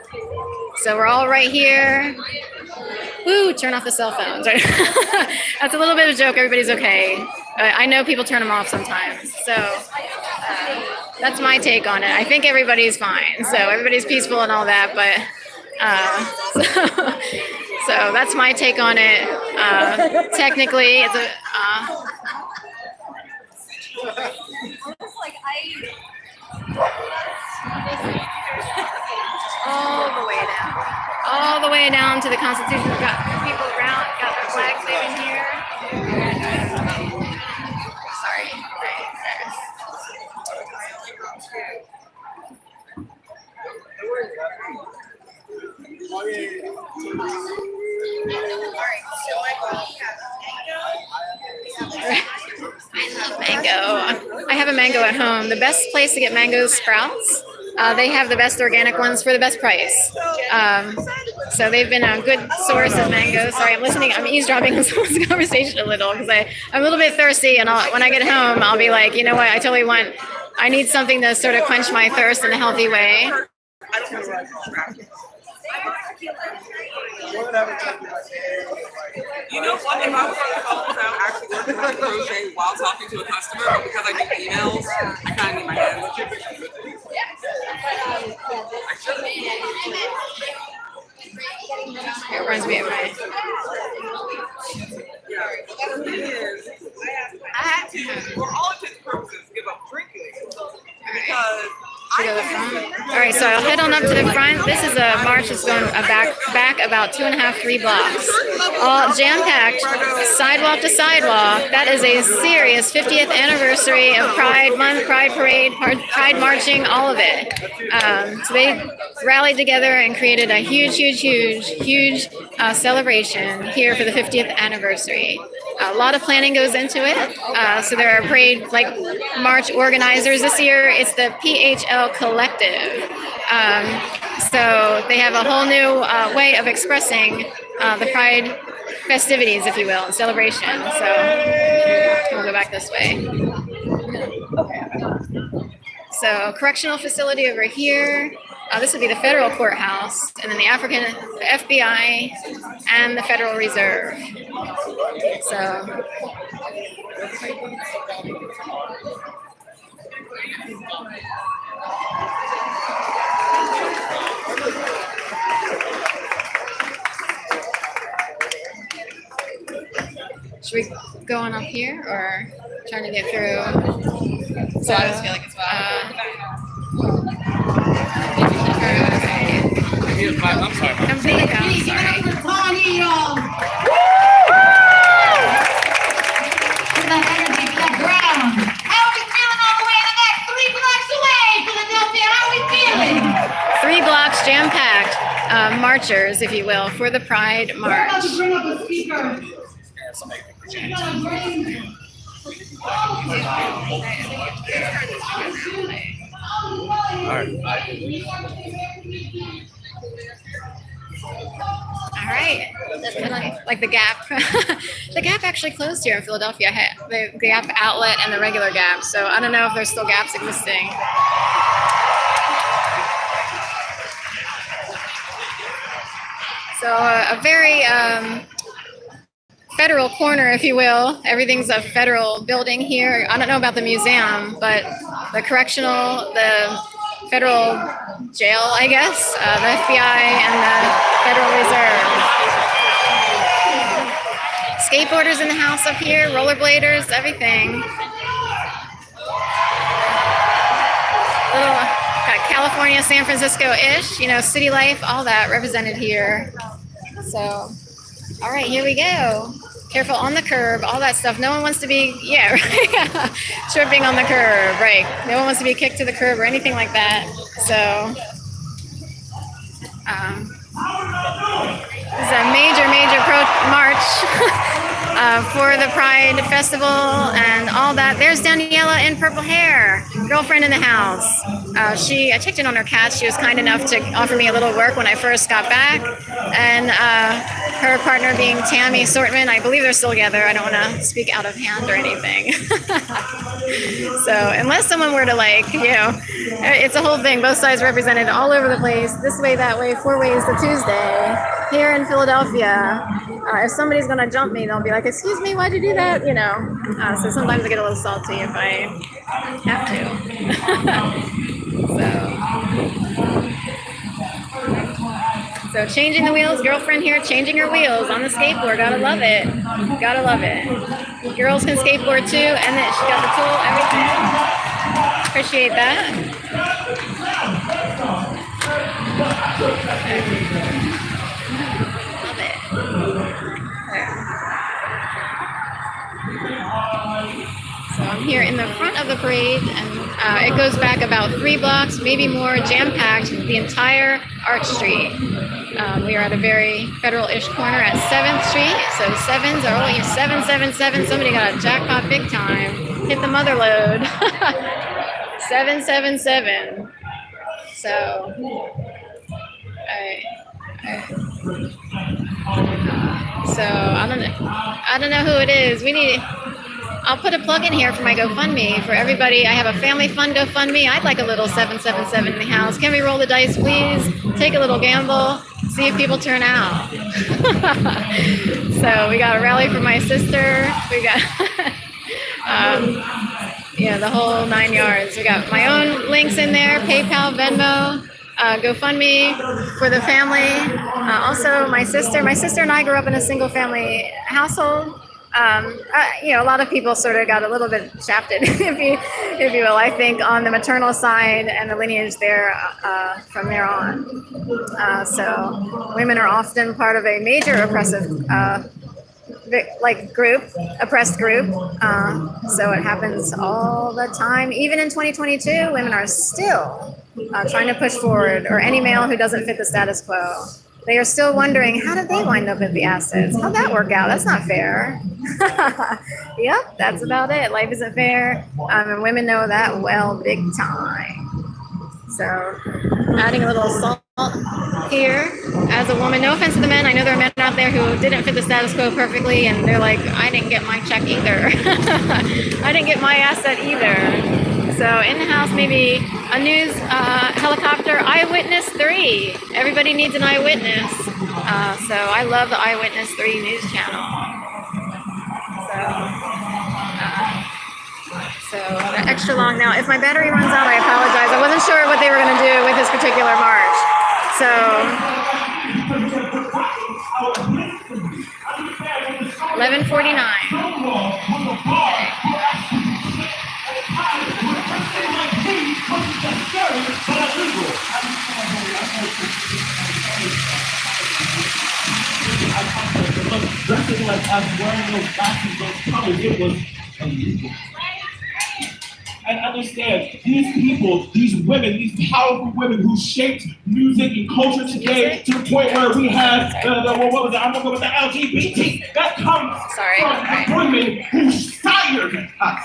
So we're all right here. Woo, turn off the cell phones. That's a little bit of a joke. Everybody's okay. I know people turn them off sometimes. So that's my take on it. I think everybody's fine, so everybody's peaceful and all that, but so that's my take on it. Technically, it's a all the way down to the Constitution. We've got people around, got their flags waving here. Sorry. I love mango. I have a mango at home. The best place to get mango is Sprouts. They have the best organic ones for the best price. So they've been a good source of mango. Sorry, I'm eavesdropping on someone's conversation a little because I'm a little bit thirsty, and when I get home, I'll be like, you know what, I need something to sort of quench my thirst in a healthy way. You know what? If I was on the phone without actually working on crochet while talking to a customer, but because I get emails, I kind of need my hands. It reminds me of my. I had to, for all intents and purposes, give up drinking because. All right, so I'll head on up to the front. This is a march that's going back about 2.5, 3 blocks. All jam-packed, sidewalk to sidewalk. That is a serious 50th anniversary of Pride Month, Pride Parade, Pride marching, all of it. So they rallied together and created a huge celebration here for the 50th anniversary. A lot of planning goes into it. So there are parade march organizers this year. It's the PHL Collective. So they have a whole new way of expressing the Pride festivities, if you will, and celebration. So we'll go back this way. So correctional facility over here. This would be the federal courthouse, and then the FBI, and the Federal Reserve. So. Should we go on up here, or trying to get through? So I just feel like it's I'm sorry. I'm sorry. How are we feeling all the way in the back, 3 blocks away, Philadelphia? How are we feeling? 3 blocks jam-packed marchers, if you will, for the Pride March. We're about to bring up a speaker. All right. Like the Gap. The Gap actually closed here in Philadelphia. The Gap outlet and the regular Gap. So I don't know if there's still Gaps existing. So a very federal corner, if you will. Everything's a federal building here. I don't know about the museum, but the correctional, the federal jail, I guess, the FBI, and the Federal Reserve. Skateboarders in the house up here, rollerbladers, everything. Little California, San Francisco-ish, city life, all that represented here. So, all right, here we go. Careful on the curb, all that stuff. No one wants to be, tripping on the curb, right. No one wants to be kicked to the curb or anything like that. So, this is a major march for the Pride Festival and all that. There's Daniela in purple hair, girlfriend in the house. I checked in on her cats. She was kind enough to offer me a little work when I first got back. And her partner being Tammy Sortman, I believe they're still together. I don't want to speak out of hand or anything. So unless someone were to it's a whole thing. Both sides represented all over the place. This way, that way, 4 ways to Tuesday. Here in Philadelphia, if somebody's going to jump me, they'll be like, excuse me, why'd you do that? So sometimes I get a little salty if I have to. So changing the wheels, girlfriend here changing her wheels on the skateboard. Gotta love it. Gotta love it. Girls can skateboard too, and then she got the tool, everything. Appreciate that. Love it. So I'm here in the front of the parade, and it goes back about 3 blocks, maybe more, jam-packed the entire Arch Street. We are at a very federal-ish corner at 7th Street, so sevens are always 777. Somebody got a jackpot big time. Hit the mother load. 777. So, so I don't know who it is. I'll put a plug in here for my GoFundMe for everybody. I have a family fun GoFundMe. I'd like a little 777 in the house. Can we roll the dice, please? Take a little gamble. See if people turn out. So we got a rally for my sister. We got, the whole 9 yards. We got my own links in there: PayPal, Venmo, GoFundMe for the family. Also, my sister and I grew up in a single-family household. A lot of people sort of got a little bit shafted, if you will, I think, on the maternal side and the lineage there from there on. So women are often part of a major oppressive oppressed group. So it happens all the time. Even in 2022, women are still trying to push forward, or any male who doesn't fit the status quo. They are still wondering, how did they wind up at the assets? How'd that work out? That's not fair. Yep, that's about it. Life isn't fair. And women know that well, big time. So adding a little salt here as a woman. No offense to the men. I know there are men out there who didn't fit the status quo perfectly, and they're like, I didn't get my check either. I didn't get my asset either. So in the house, maybe a news helicopter, Eyewitness 3. Everybody needs an eyewitness. So I love the Eyewitness 3 news channel. So extra long now. If my battery runs out, I apologize. I wasn't sure what they were going to do with this particular march. So 11:49. Dressing like us, wearing those glasses, those colors, it was illegal. And understand, these people, these women, these powerful women who shaped music and culture today to the point where we have what was it? I'm gonna go with the LGBT. That comes from the women who sired us.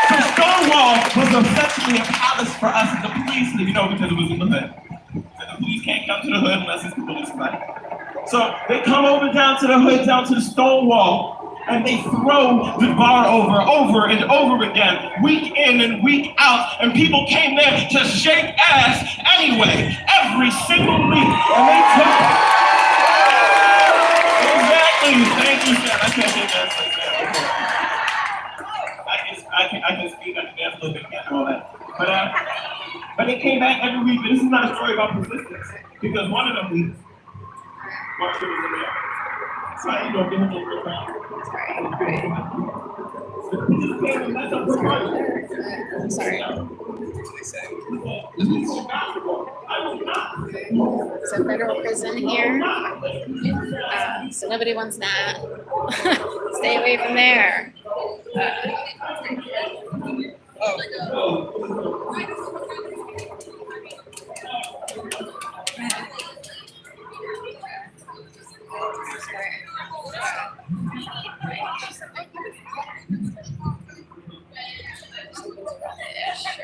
So Stonewall was essentially a palace for us as the police, because it was in the hood. The police can't come to the hood unless it's the police fight. So they come down to the hood, down to the Stonewall, and they throw the bar over and over again, week in and week out, and people came there to shake ass anyway, every single week, and they took it. Exactly, thank you, sir. I can't get that. I can speak, I can dance a little bit, can't do all that. But they came back every week, but this is not a story about persistence, because one of them weeks, Mark was in there. So I give him a little round. I'm sorry. So federal prison here. So nobody wants that. Stay away from there.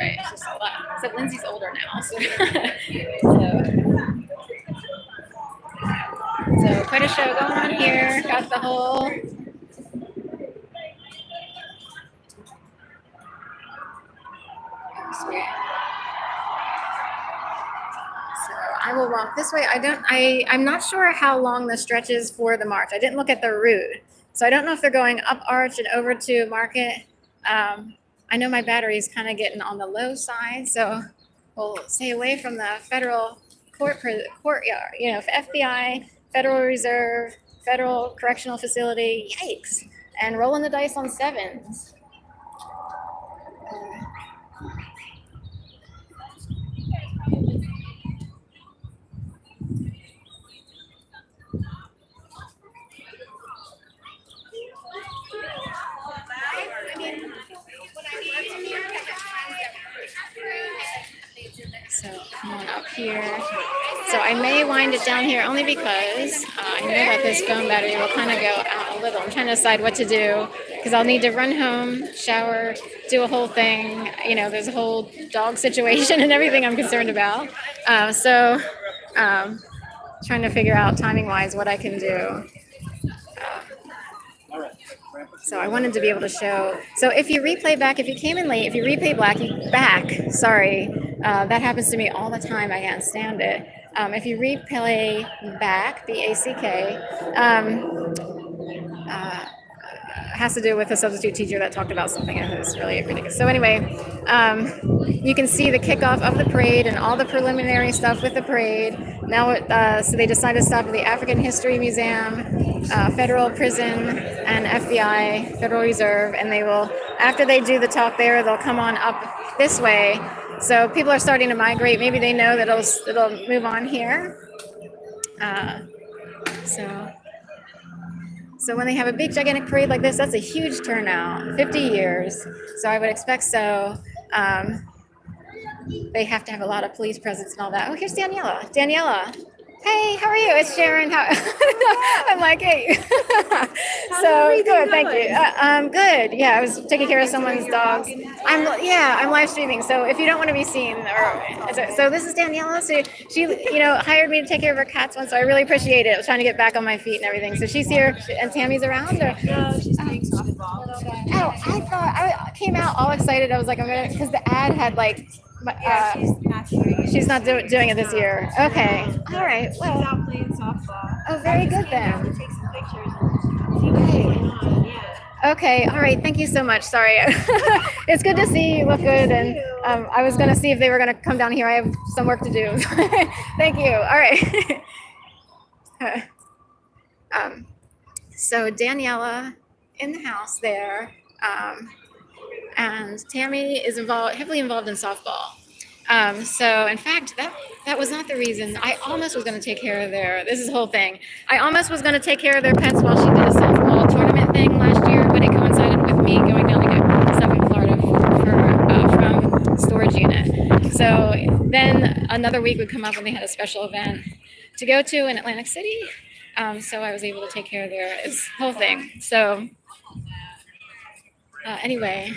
Right, it's just a lot. Except Lindsay's older now, so quite a show going on here. Got the whole I will walk this way. I'm not sure how long the stretch is for the march. I didn't look at the route. So I don't know if they're going up Arch and over to Market. I know my battery is kind of getting on the low side, so we'll stay away from the federal courtyard, FBI, Federal Reserve, Federal Correctional Facility, yikes, and rolling the dice on sevens. So come on up here. So I may wind it down here only because I know that this phone battery will kind of go out a little. I'm trying to decide what to do because I'll need to run home, shower, do a whole thing. There's a whole dog situation and everything I'm concerned about. Trying to figure out timing-wise what I can do. So I wanted to be able to show. So if you replay back, if you came in late, if you replay back, sorry, that happens to me all the time. I can't stand it. If you replay back, BACK, has to do with a substitute teacher that talked about something and it was really ridiculous. So anyway, you can see the kickoff of the parade and all the preliminary stuff with the parade. Now, so they decided to stop at the African History Museum, Federal Prison, and FBI, Federal Reserve, and they will, after they do the talk there, they'll come on up this way. So people are starting to migrate. Maybe they know that it'll move on here. So when they have a big gigantic parade like this, that's a huge turnout, 50 years. So I would expect so. They have to have a lot of police presence and all that. Oh, here's Daniela. Daniela. Hey, how are you? It's Sharon. I'm like, hey. So good, thank you. Good. Yeah, I was taking care of someone's dogs. I'm live streaming. So if you don't want to be seen, so this is Daniela. So she, hired me to take care of her cats once. So I really appreciate it. I was trying to get back on my feet and everything. So she's here, and Tammy's around. No, she's playing softball. Oh, I thought I came out all excited. I was like, because the ad had like. She's not doing it this year. Okay. All right. Well. She's out playing softball. Oh, very good then. To take some pictures and see what's going on. Yeah. Okay. All right. Thank you so much. Sorry. It's good to see you look good. And I was going to see if they were going to come down here. I have some work to do. Thank you. All right. So Daniela in the house there. And Tammy is heavily involved in softball. So in fact, that was not the reason. I almost was going to take care of this is the whole thing. I almost was going to take care of their pets while she did a softball tournament thing last year, but it coincided with me going down to get stuff in Florida from storage unit. So then another week would come up when they had a special event to go to in Atlantic City. So I was able to take care of this whole thing. So anyway.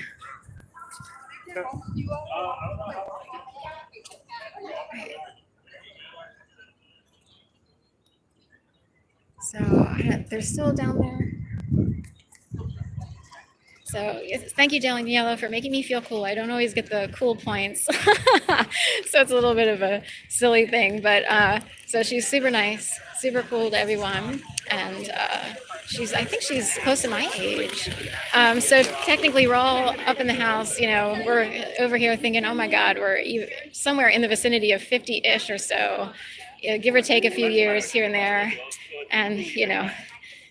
So they're still down there. So yes, thank you, Daniela, for making me feel cool. I don't always get the cool points, so it's a little bit of a silly thing. But so she's super nice, super cool to everyone, and I think she's close to my age. So technically, we're all up in the house. We're over here thinking, oh my God, we're somewhere in the vicinity of 50-ish or so, give or take a few years here and there, and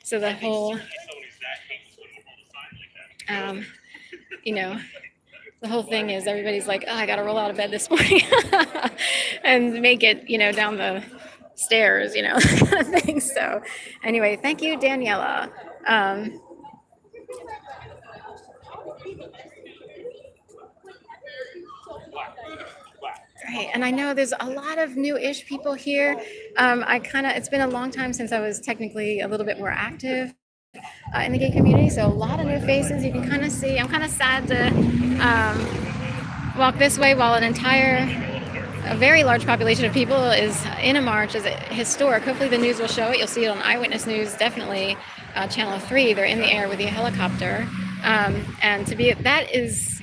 so the whole. The whole thing is everybody's like, oh, I got to roll out of bed this morning and make it, down the stairs, kind of thing. So anyway, thank you, Daniela. Right, and I know there's a lot of new-ish people here. It's been a long time since I was technically a little bit more active in the gay community, so a lot of new faces. You can kind of see. I'm kind of sad to walk this way while a very large population of people is in a march. Is historic. Hopefully the news will show it. You'll see it on Eyewitness News, definitely Channel 3. They're in the air with the helicopter, and that is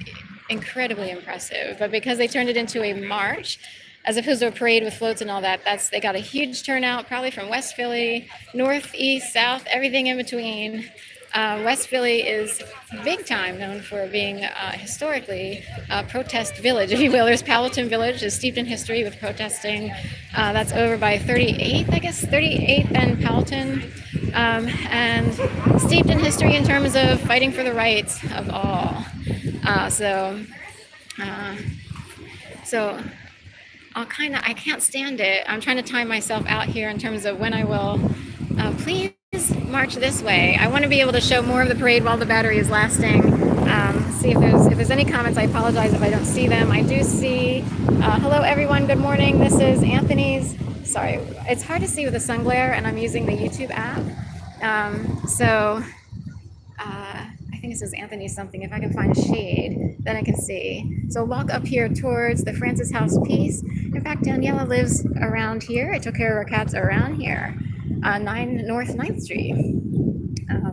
incredibly impressive. But because they turned it into a march, as opposed to a parade with floats and all that, they got a huge turnout, probably from West Philly, north, east, south, everything in between. West Philly is big time known for being historically a protest village, if you will. There's Powelton Village, is steeped in history with protesting. That's over by 38th, I guess, 38th and Powelton, and steeped in history in terms of fighting for the rights of all. So I can't stand it. I'm trying to time myself out here in terms of when I will. Please march this way. I want to be able to show more of the parade while the battery is lasting. See if there's any comments. I apologize if I don't see them. I do see. Hello everyone. Good morning. This is Anthony's. Sorry, it's hard to see with the sun glare, and I'm using the YouTube app. I think it says Anthony something. If I can find a shade, then I can see. So walk up here towards the Francis House Peace. In fact, Daniela lives around here. I took care of her cats around here, 9 North 9th Street.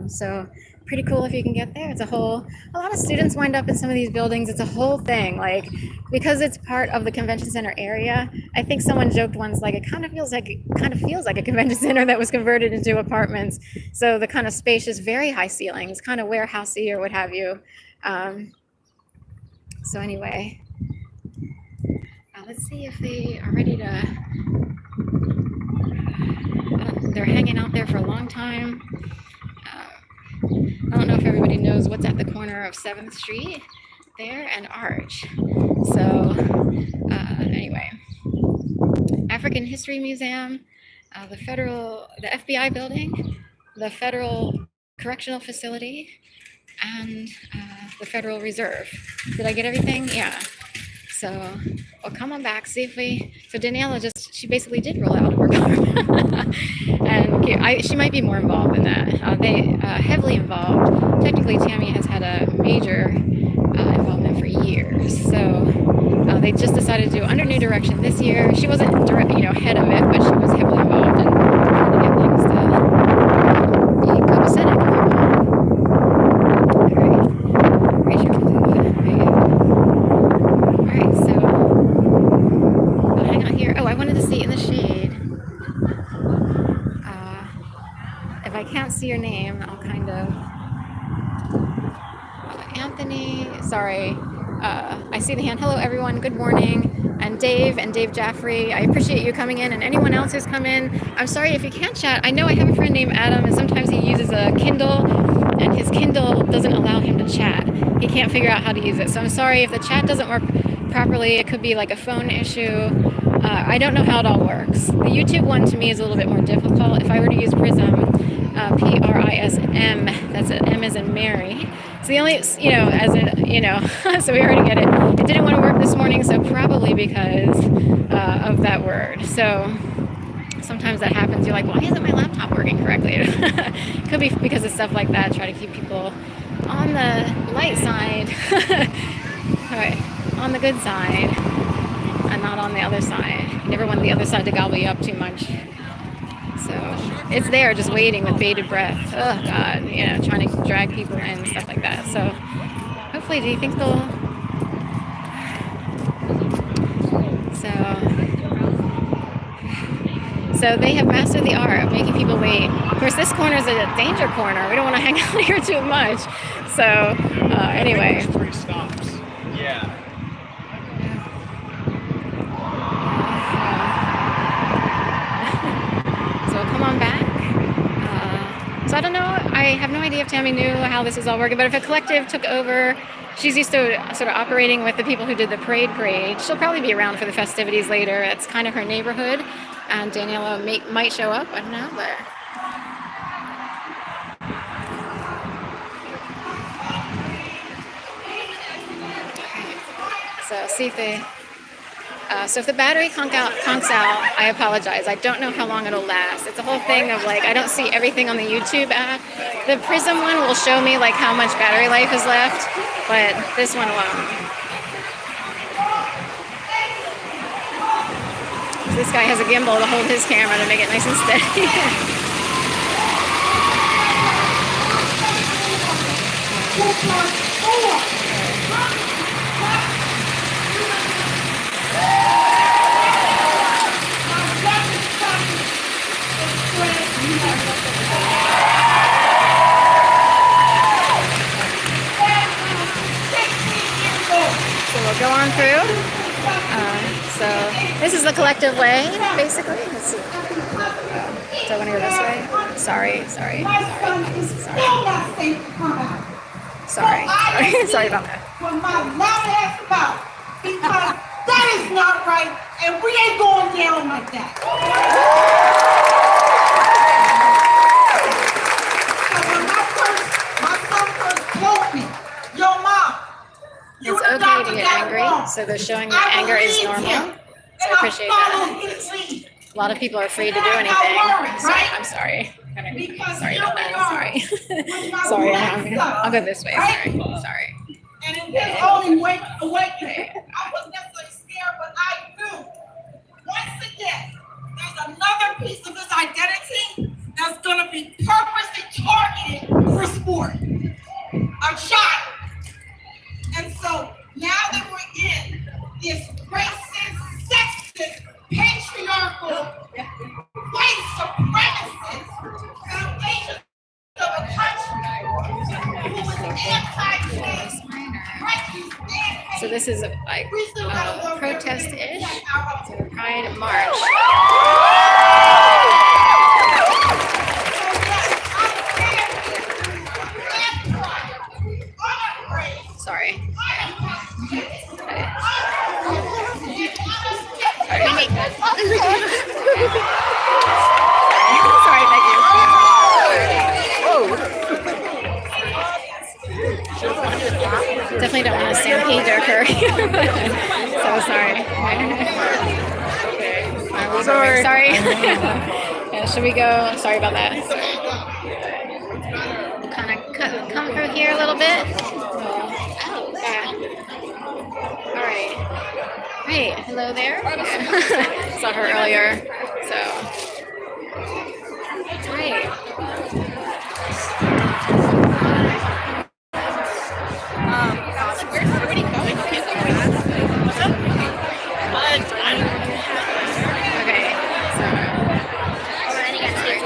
So pretty cool if you can get there. It's a lot of students wind up in some of these buildings. It's a whole thing, like, because it's part of the convention center area. I think someone joked once, like, it kind of feels like a convention center that was converted into apartments. So the kind of spacious, very high ceilings, kind of warehousey or what have you. So anyway, let's see if they are ready to. They're hanging out there for a long time. I don't know if everybody knows what's at the corner of 7th Street there and Arch. So anyway, African History Museum, the FBI building, the Federal Correctional Facility, and the Federal Reserve. Did I get everything? Yeah. So, well, come on back, see if so Daniela she basically did roll out of her car. And she might be more involved than that. They heavily involved. Technically, Tammy has had a major involvement for years. So they just decided to do Under New Direction this year. She wasn't head of it, but she was heavily involved in trying to get things to be copacetic. All right. Raise your Alright, so I'll hang out here. Oh, I wanted to see in the shade. If I can't see your name, I'll kind of. Anthony, sorry. I see the hand. Hello, everyone. Good morning. And Dave Jaffrey, I appreciate you coming in, and anyone else who's come in. I'm sorry if you can't chat. I know I have a friend named Adam, and sometimes he uses a Kindle, and his Kindle doesn't allow him to chat. He can't figure out how to use it. So I'm sorry if the chat doesn't work properly. It could be like a phone issue. I don't know how it all works. The YouTube one to me is a little bit more difficult. If I were to use Prism, Prism, that's an M as in Mary. So the only, so we already get it. It didn't want to work this morning, so probably because of that word. So sometimes that happens. You're like, why isn't my laptop working correctly? It could be because of stuff like that. Try to keep people on the light side, all right, on the good side, and not on the other side. You never want the other side to gobble you up too much. So it's there just waiting with bated breath. Oh God, trying to drag people in and stuff like that. So hopefully, do you think they'll? So they have mastered the art of making people wait. Of course, this corner is a danger corner. We don't want to hang out here too much. So anyway. 3 stops. Yeah. So come on back. So I don't know. I have no idea if Tammy knew how this is all working, but if a collective took over, she's used to sort of operating with the people who did the parade. She'll probably be around for the festivities later. It's kind of her neighborhood. And Daniela might show up. I don't know, but. So see if they. So if the battery conks out, I apologize. I don't know how long it'll last. It's a whole thing of like, I don't see everything on the YouTube app. The Prism one will show me like how much battery life is left, but this one won't. This guy has a gimbal to hold his camera to make it nice and steady. we'll go on through. So this is the collective way, basically. Let's see. So I want to go this way. Sorry. Sorry about that. When my loud ass mouth, because that is not right, and we ain't going down like that. So when my son first told me, yo mom, you It's okay to get angry, so they're showing that anger is normal. So I appreciate that. A lot of people are afraid to do anything. So I'm sorry. Sorry about that. Sorry. Sorry. I'll go this way. Sorry. And in his only awakening, I wasn't necessarily scared, but I knew. Once again, there's another piece of his identity that's going to be purposely targeted for sport. A child. And so now that we're in this racist, sexist, patriarchal, white supremacist foundation of a country who was anti-trans, so this is like protest-ish. So the Pride March. Sorry. Sorry, thank you. Definitely don't want to stampede to occur. So sorry. Okay. Sorry. Yeah, should we go? Sorry about that. Kind of come through here a little bit. Yeah. All right. Hey, hello there. Yeah. Saw her earlier. So. Great. Where's everybody going? Okay,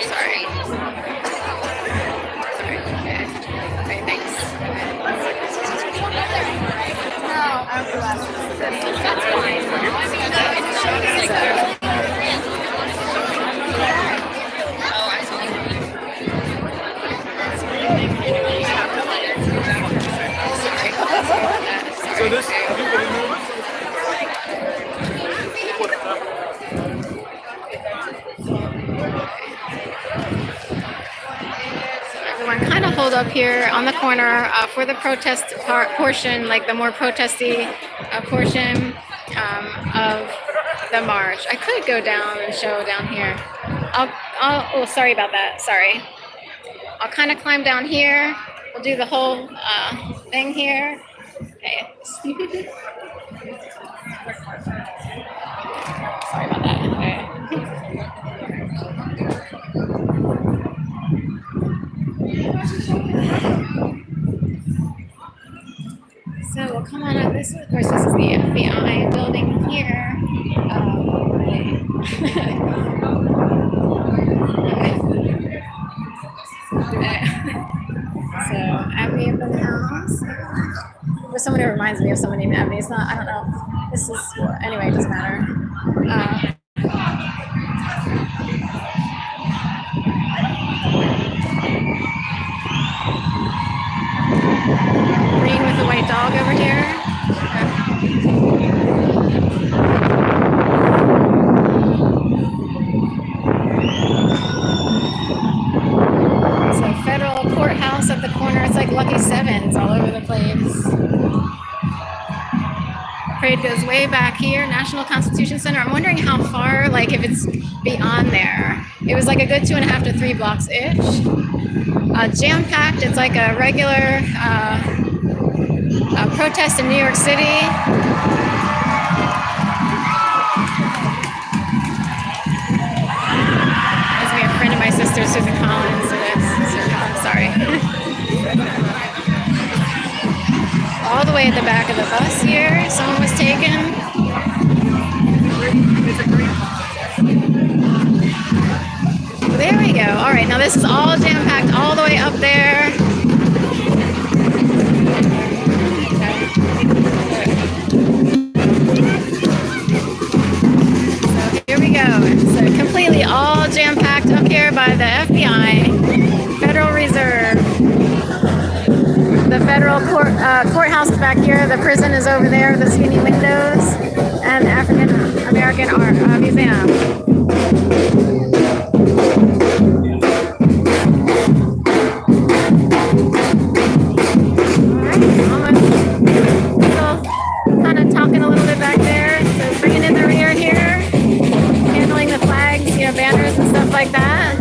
sorry. Okay, thanks. That's fine. So this, Everyone kind of hold up here on the corner for the protest portion, like the more protesty portion of the march. I could go down and show down here. Oh, sorry about that. Sorry. I'll kind of climb down here. We'll do the whole thing here. Okay. Sorry about that. Okay. So we'll come on up. This is, of course, this is the FBI building here. So Abby up in the house. There's someone who reminds me of someone named Abby. It's not. I don't know. This is anyway. It doesn't matter. Green with a white dog over here. So federal courthouse at the corner. It's like Lucky Sevens all over the place. Parade goes way back here, National Constitution Center. I'm wondering how far, like if it's beyond there. It was like a good 2.5 to 3 blocks-ish. Jam-packed, it's like a regular protest in New York City. Reminds me of a friend of my sister, Susan Collins. I'm sorry. All the way at the back of the bus here, someone was taken. There we go. All right, now this is all jam-packed all the way up there. by the FBI, Federal Reserve. The federal courthouse is back here. The prison is over there, the skinny windows, and the African American Art Museum. Kind of talking a little bit back there. So bringing in the rear here, handling the flags, banners and stuff like that.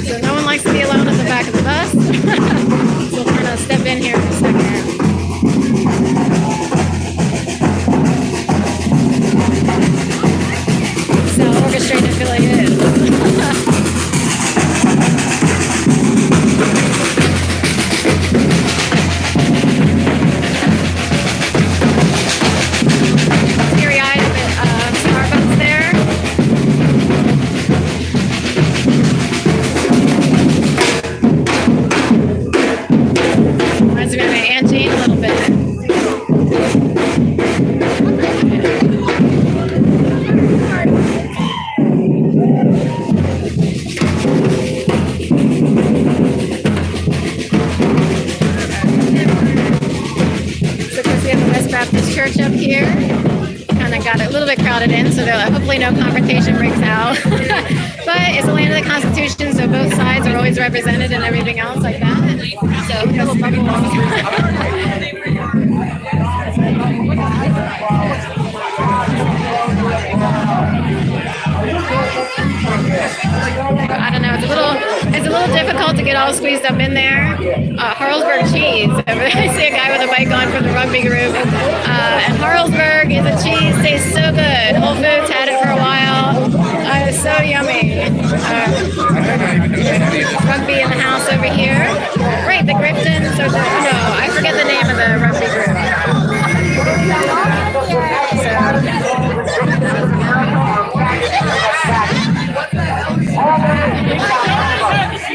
So no one likes to be alone at the back of the bus. So we'll kind of step in here for a second. So orchestrated Philly is. Church up here. Kind of got a little bit crowded in, so hopefully no confrontation breaks out. But it's the land of the Constitution, so both sides are always represented and everything else like that. So little bubbles. I don't know. It's a little difficult to get all squeezed up in there. Harlesburg cheese. I see a guy with a bike on from the rugby group. And Harlesburg is a cheese. Tastes so good. Whole Foods had it for a while. It's so yummy. Rugby in the house over here. Right, the Griftons. No, I forget the name of the rugby group.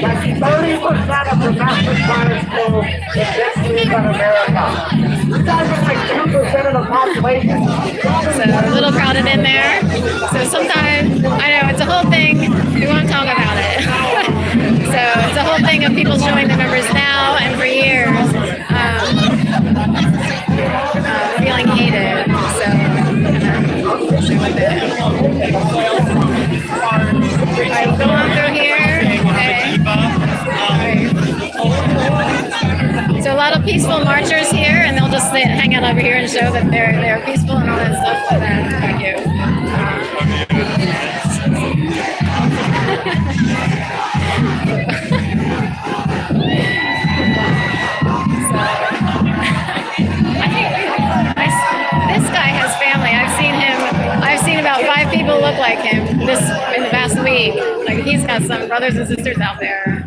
That's 30% of the domestic violence schools in this region of America. You guys are like 2% of the population. So a little crowded in there. So sometimes, I know, it's a whole thing. We won't talk about it. So it's a whole thing of people showing their numbers now and for years. Feeling hated. So, show it there. Alright, go on through here. Okay. So a lot of peaceful marchers here, and they'll just hang out over here and show that they're peaceful and all that stuff like that. Thank you. This guy has family. I've seen about 5 people look like him in the past week. Like he's got some brothers and sisters out there.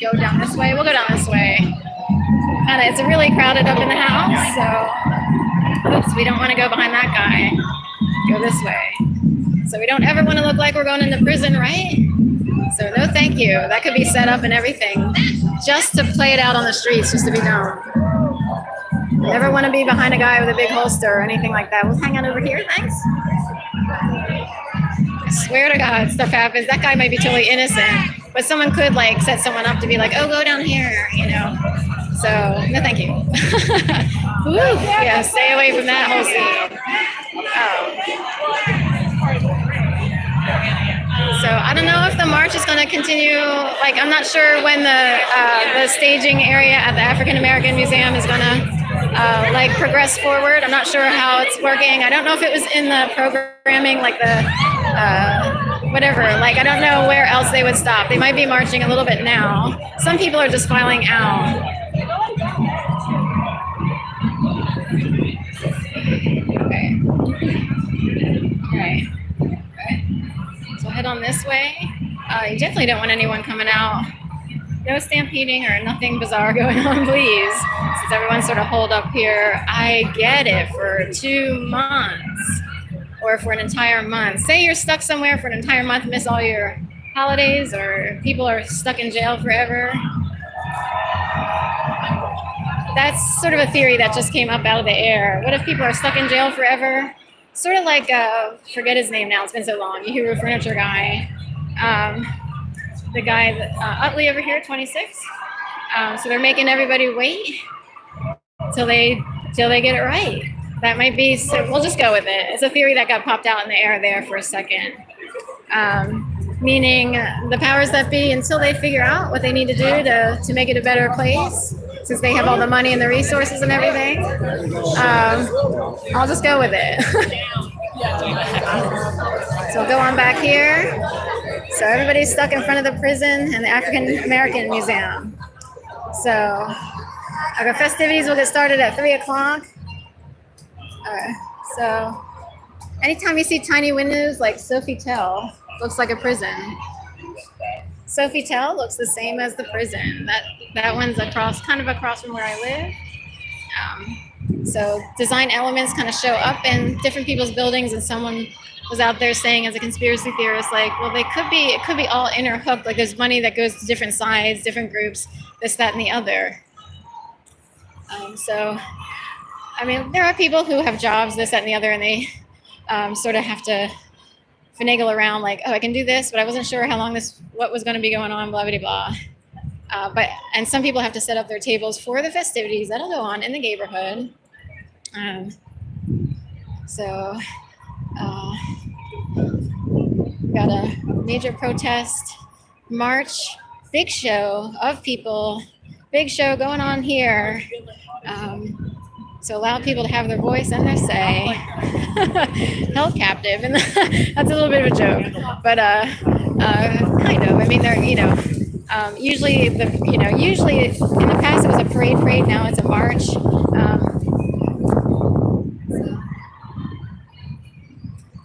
Go down this way. We'll go down this way. And it's really crowded up in the house, so oops, we don't want to go behind that guy. Go this way. So we don't ever want to look like we're going into prison, right? So no thank you. That could be set up and everything. Just to play it out on the streets, just to be known. Never want to be behind a guy with a big holster or anything like that. We'll hang out over here, thanks. I swear to God, stuff happens. That guy might be totally innocent, but someone could like set someone up to be like, oh, go down here, So, no thank you. Woo, yeah, stay away from that whole scene. So I don't know if the march is going to continue. Like, I'm not sure when the staging area at the African American Museum is going to progress forward. I'm not sure how it's working. I don't know if it was in the programming, like the whatever. Like, I don't know where else they would stop. They might be marching a little bit now. Some people are just filing out. Okay. So head on this way. You definitely don't want anyone coming out. No stampeding or nothing bizarre going on, please. Since everyone's sort of holed up here. I get it for 2 months or for an entire month. Say you're stuck somewhere for an entire month, miss all your holidays, or people are stuck in jail forever. That's sort of a theory that just came up out of the air. What if people are stuck in jail forever sort of like forget his name now. It's been so long. You Hero Furniture guy, the guy that Utley over here, 26. So they're making everybody wait till they get it right. That might be. So we'll just go with it. It's a theory that got popped out in the air there for a second. Meaning the powers that be, until they figure out what they need to do to make it a better place, since they have all the money and the resources and everything, I'll just go with it. So go on back here. So everybody's stuck in front of the prison and the African American Museum. So our festivities will get started at 3 o'clock. So anytime you see tiny windows like Sofitel, looks like a prison. Sofitel looks the same as the prison. That one's kind of across from where I live. So design elements kind of show up in different people's buildings, and someone was out there saying as a conspiracy theorist, like, well, it could be all interhooked. Like there's money that goes to different sides, different groups, this, that, and the other. So, I mean, there are people who have jobs, this, that, and the other, and they sort of have to finagle around like, oh, I can do this, but I wasn't sure how long what was going to be going on, blah, blah, blah. And some people have to set up their tables for the festivities that'll go on in the neighborhood. Got a major protest march, big show of people, big show going on here. So allow people to have their voice and their say. Held captive, and that's a little bit of a joke, but kind of. I mean, they're usually in the past it was a parade. Now it's a march.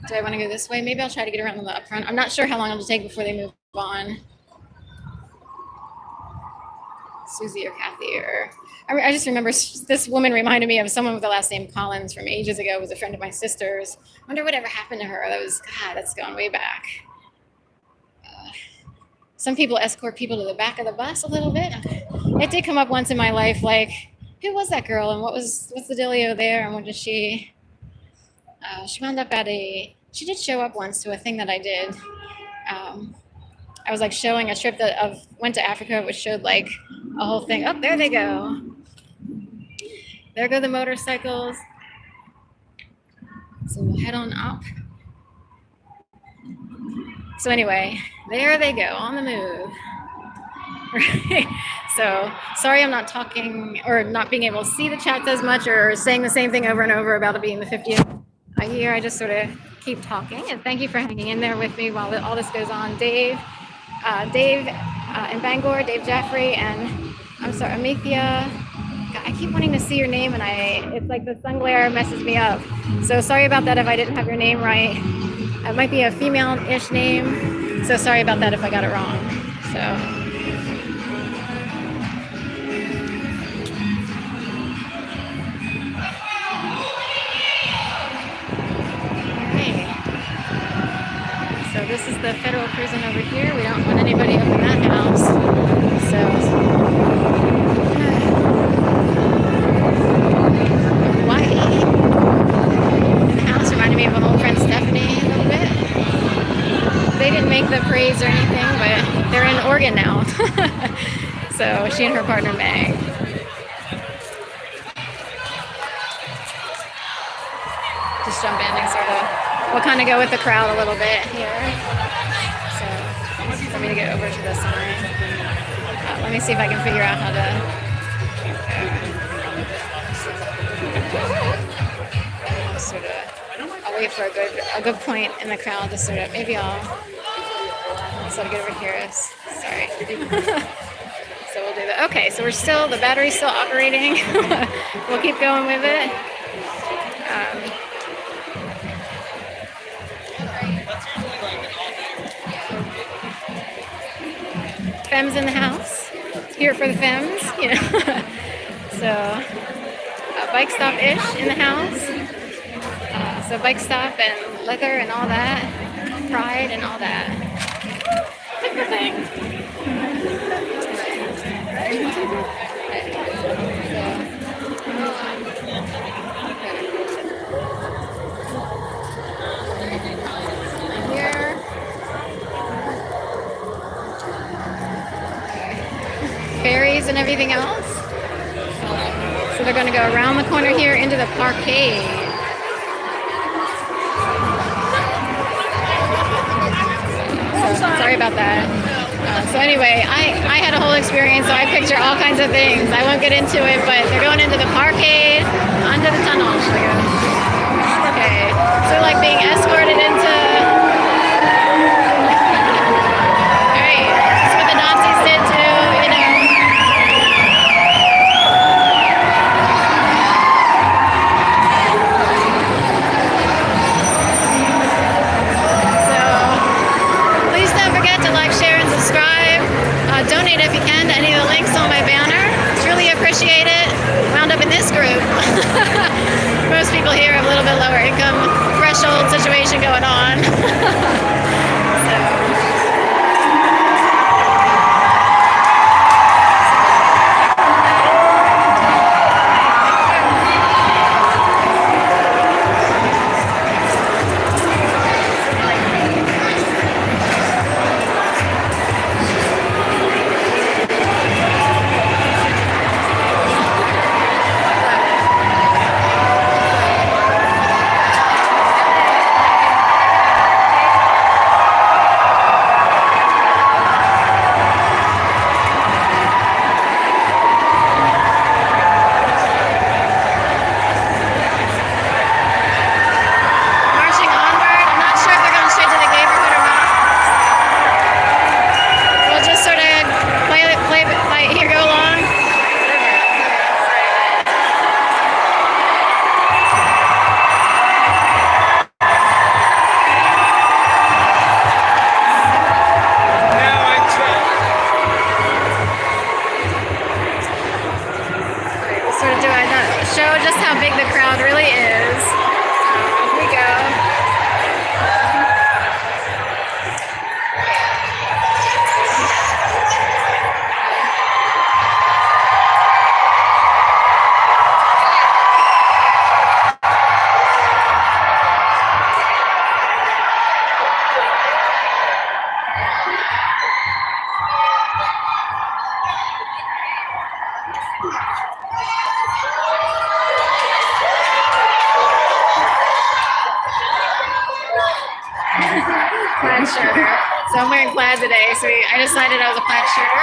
Do I want to go this way? Maybe I'll try to get around on the up front. I'm not sure how long it'll take before they move on. Susie or Kathy or... I just remember this woman reminded me of someone with the last name Collins from ages ago. It was a friend of my sister's. I wonder whatever happened to her. That's gone way back. Some people escort people to the back of the bus a little bit. It did come up once in my life, like, who was that girl and what's the dealio there and what did she... she wound up she did show up once to a thing that I did. I was like showing a trip that went to Africa, which showed like a whole thing. Oh, there they go. There go the motorcycles. So we'll head on up. So anyway, there they go on the move. So sorry I'm not talking or not being able to see the chats as much or saying the same thing over and over about it being the 50th year. I just sort of keep talking, and thank you for hanging in there with me while all this goes on. Dave in Bangor, Dave Jaffrey, and I'm sorry, Amethea. I keep wanting to see your name, and it's like the sun glare messes me up. So sorry about that if I didn't have your name right. It might be a female-ish name, so sorry about that if I got it wrong. So. So this is the federal prison over here. We don't want anybody up in that house. So Hawaii in the house reminded me of an old friend Stephanie a little bit. They didn't make the parades or anything, but they're in Oregon now. So she and her partner Meg. Just jump in and sort of. We'll kind of go with the crowd a little bit here. So let me get over to the sign. Let me see if I can figure out how to sort of. I'll wait for a good point in the crowd to sort of. Maybe I'll sort of get over here. Sorry. So we'll do that. Okay. So the battery's still operating. We'll keep going with it. Femmes in the house, here for the femmes, So, bike stop-ish in the house. So bike stop and leather and all that, pride and all that. Everything. and everything else. So they're going to go around the corner here into the Parkade. So, sorry about that. So anyway, I had a whole experience, so I picture all kinds of things. I won't get into it, but they're going into the Parkade, under the tunnel. Okay, so like being escorted into. Right, that's what the Nazis did too, you know. So please don't forget to like, share, and subscribe. Donate if you can to any of the links on my banner. It's really appreciated. Wound up in this group. Most people here have a little bit lower income threshold situation going on. So. Plaid shirter. So I'm wearing plaid today, so I decided I was a plaid shirter.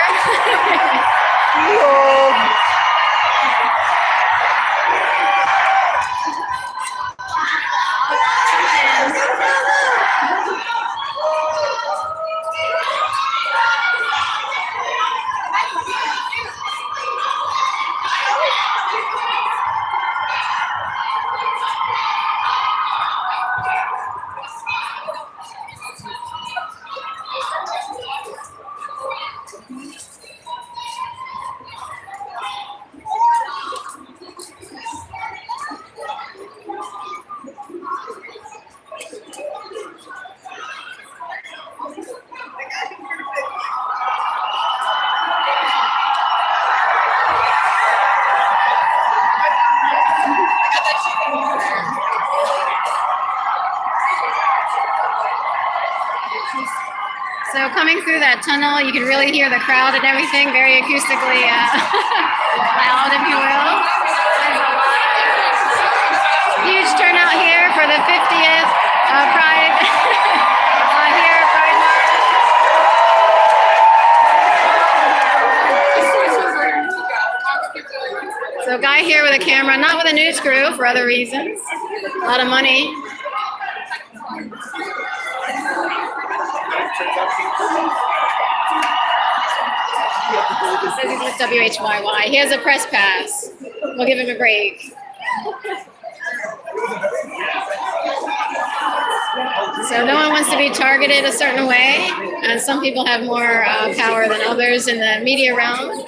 So coming through that tunnel, you can really hear the crowd and everything, very acoustically loud, if you will. Huge turnout here for the 50th Pride here at Pride March. So guy here with a camera, not with a news crew for other reasons. A lot of money. Says he's with WHYY. He has a press pass. We'll give him a break. So no one wants to be targeted a certain way, and some people have more power than others in the media realm.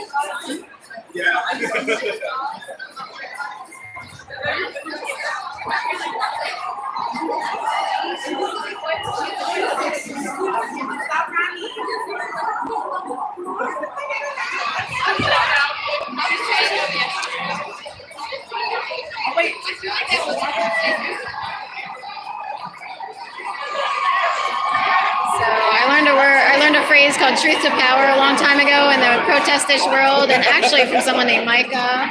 called Truth to Power a long time ago in the protestish world, and actually from someone named Micah.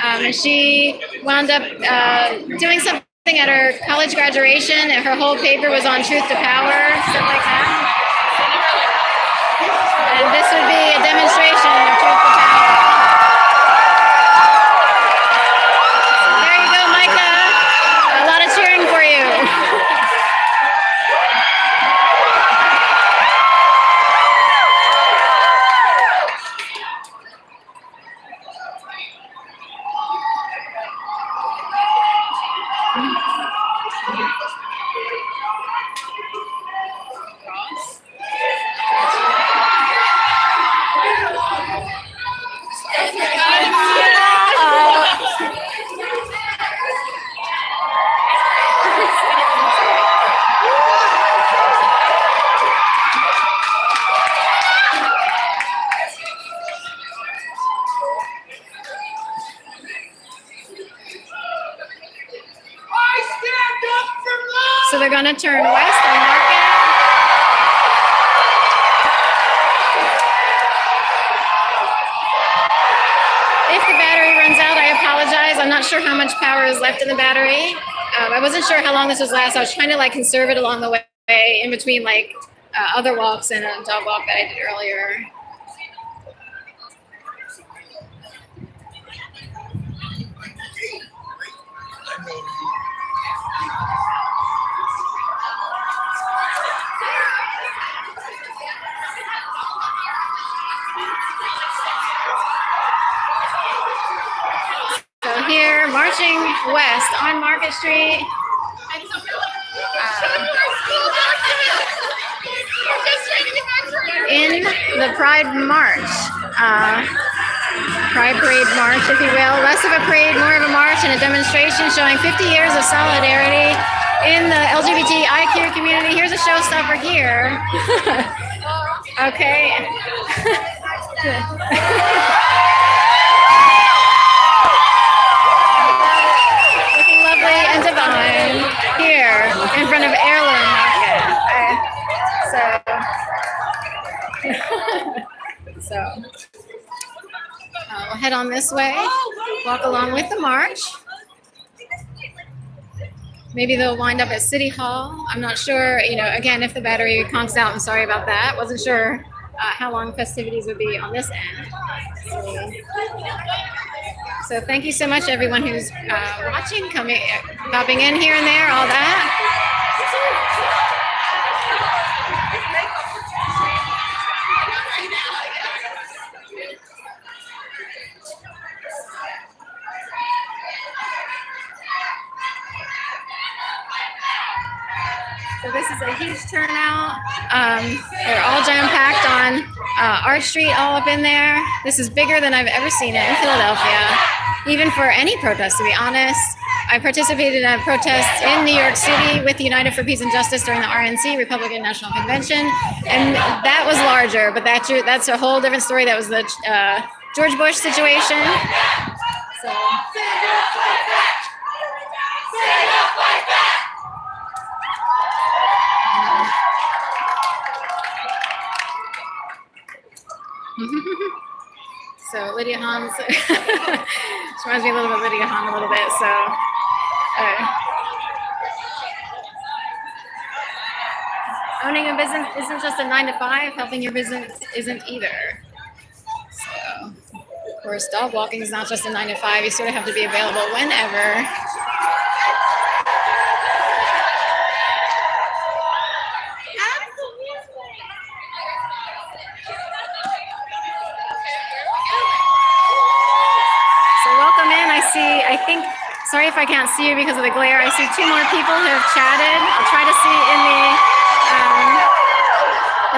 And she wound up doing something at her college graduation, and her whole paper was on truth to power, stuff like that. And this would be a demonstration of truth to power. There you go, Micah. A lot of cheering for you. So they're going to turn west on Market. If the battery runs out, I apologize. I'm not sure how much power is left in the battery. I wasn't sure how long this was last. I was trying to like conserve it along the way in between like other walks and a dog walk that I did earlier. So here, marching west on Market Street. In the Pride March. Pride Parade March, if you will. Less of a parade, more of a march and a demonstration showing 50 years of solidarity in the LGBTIQ community. Here's a showstopper here. Okay. Looking lovely and divine here in front of Heirloom Market. So we'll head on this way, walk along with the march. Maybe they'll wind up at City Hall. I'm not sure, you know, again, if the battery conks out, I'm sorry about that. Wasn't sure how long festivities would be on this end. So thank you so much, everyone who's watching, popping in here and there, all that. So this is a huge turnout. They're all jam-packed on Arch Street, all up in there. This is bigger than I've ever seen it in Philadelphia, even for any protest, to be honest. I participated in a protest in New York City with United for Peace and Justice during the RNC, Republican National Convention, and that was larger, but that's a whole different story. That was the George Bush situation. So. So Lydia Hahn's, she reminds me a little bit of Lydia Hahn a little bit, so. Owning a business isn't just a 9 to 5, helping your business isn't either. So, of course, dog walking is not just a 9 to 5, you sort of have to be available whenever. I think, sorry if I can't see you because of the glare, I see 2 more people who have chatted. I'll try to see in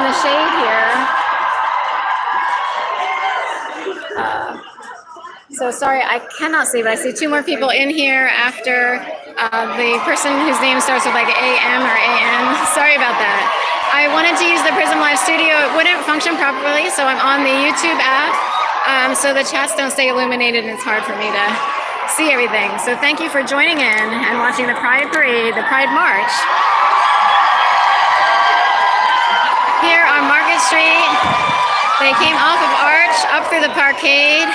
the shade here. So sorry, I cannot see, but I see 2 more people in here after the person whose name starts with like AM or AN. Sorry about that. I wanted to use the Prism Live Studio. It wouldn't function properly, so I'm on the YouTube app. So the chats don't stay illuminated and it's hard for me to see everything. So thank you for joining in and watching the Pride Parade, the Pride March here on Market Market Street. They came off of Arch up through the Parkade.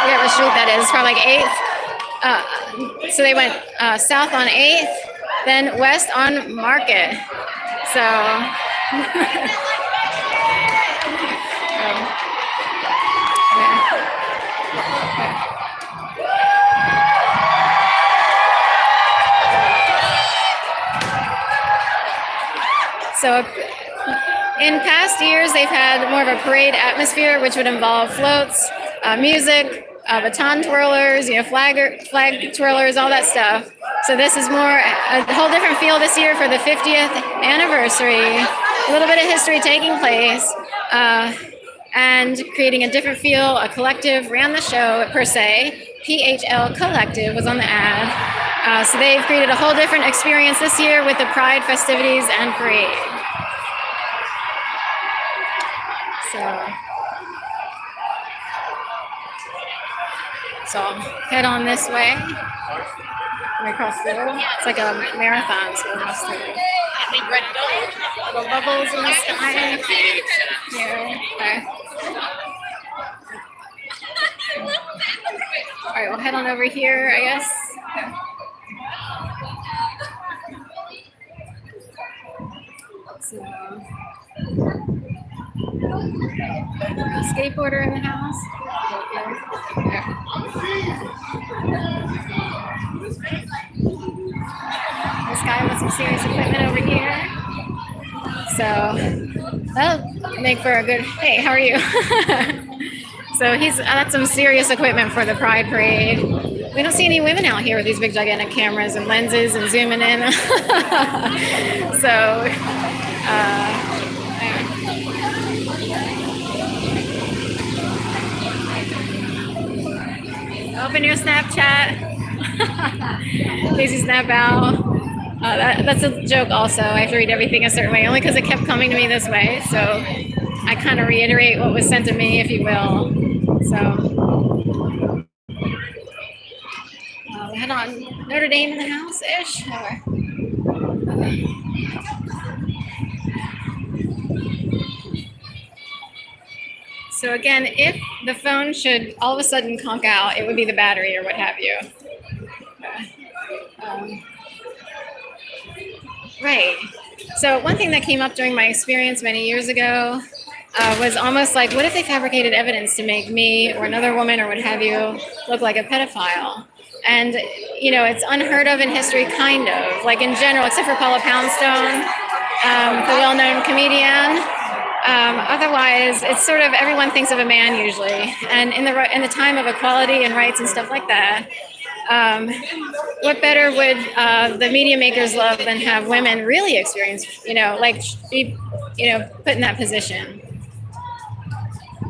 Forget what street that is, probably like 8th. So they went south on 8th, then west on Market. So, So in past years, they've had more of a parade atmosphere, which would involve floats, music, baton twirlers, flag twirlers, all that stuff. So this is more a whole different feel this year for the 50th anniversary. A little bit of history taking place, and creating a different feel. A collective ran the show per se. PHL Collective was on the ad. So they've created a whole different experience this year with the Pride festivities and parade. So I'll head on this way. Let me cross through. It's like a marathon, so we'll cross through. Little bubbles in the sky. Here. Okay. All right, we'll head on over here, I guess. So, skateboarder in the house. There. This guy with some serious equipment over here. So that'll make for a good. Hey, how are you? So he's got some serious equipment for the Pride Parade. We don't see any women out here with these big gigantic cameras and lenses and zooming in. So. Open your Snapchat. Lazy snap out. That's a joke also. I have to read everything a certain way, only because it kept coming to me this way. So I kind of reiterate what was sent to me, if you will. So we head on Notre Dame in the house-ish. So again, if the phone should all of a sudden conk out, it would be the battery or what have you. Right. So one thing that came up during my experience many years ago was almost like, what if they fabricated evidence to make me or another woman or what have you look like a pedophile? And, it's unheard of in history, kind of. Like in general, except for Paula Poundstone, the well-known comedian. Otherwise, it's sort of everyone thinks of a man usually. And in the time of equality and rights and stuff like that, what better would the media makers love than have women really experience, be, put in that position.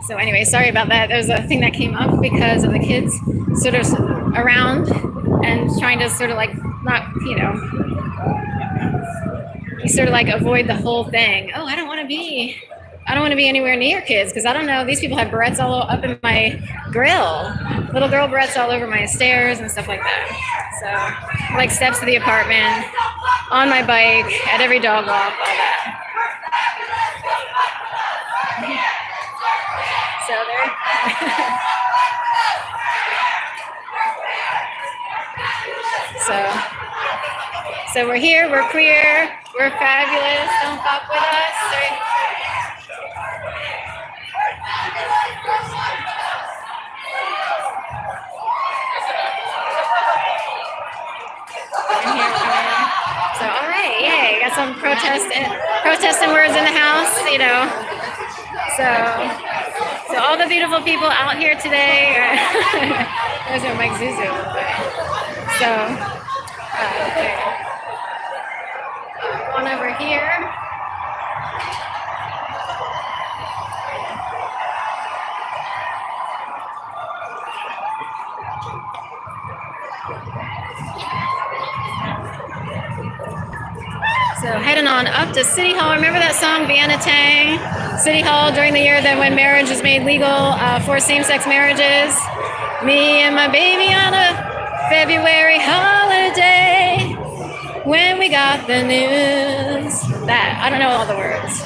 So anyway, sorry about that. There was a thing that came up because of the kids sort of around and trying to sort of like not, you sort of like avoid the whole thing. Oh, I don't want to be anywhere near kids because I don't know. These people have barrettes all up in my grill, little girl barrettes all over my stairs and stuff like that. So like steps to the apartment, on my bike, at every dog walk, all that. So there. So we're here, we're queer, we're fabulous. Don't fuck with us. So all right, yay! Got some protesting words in the house, So all the beautiful people out here today. There's no Mike Zuzu. So okay. On over here. So heading on up to City Hall. Remember that song, Vienna Tang? City Hall during the year that when marriage was made legal for same-sex marriages. Me and my baby on a February holiday when we got the news. That, I don't know all the words.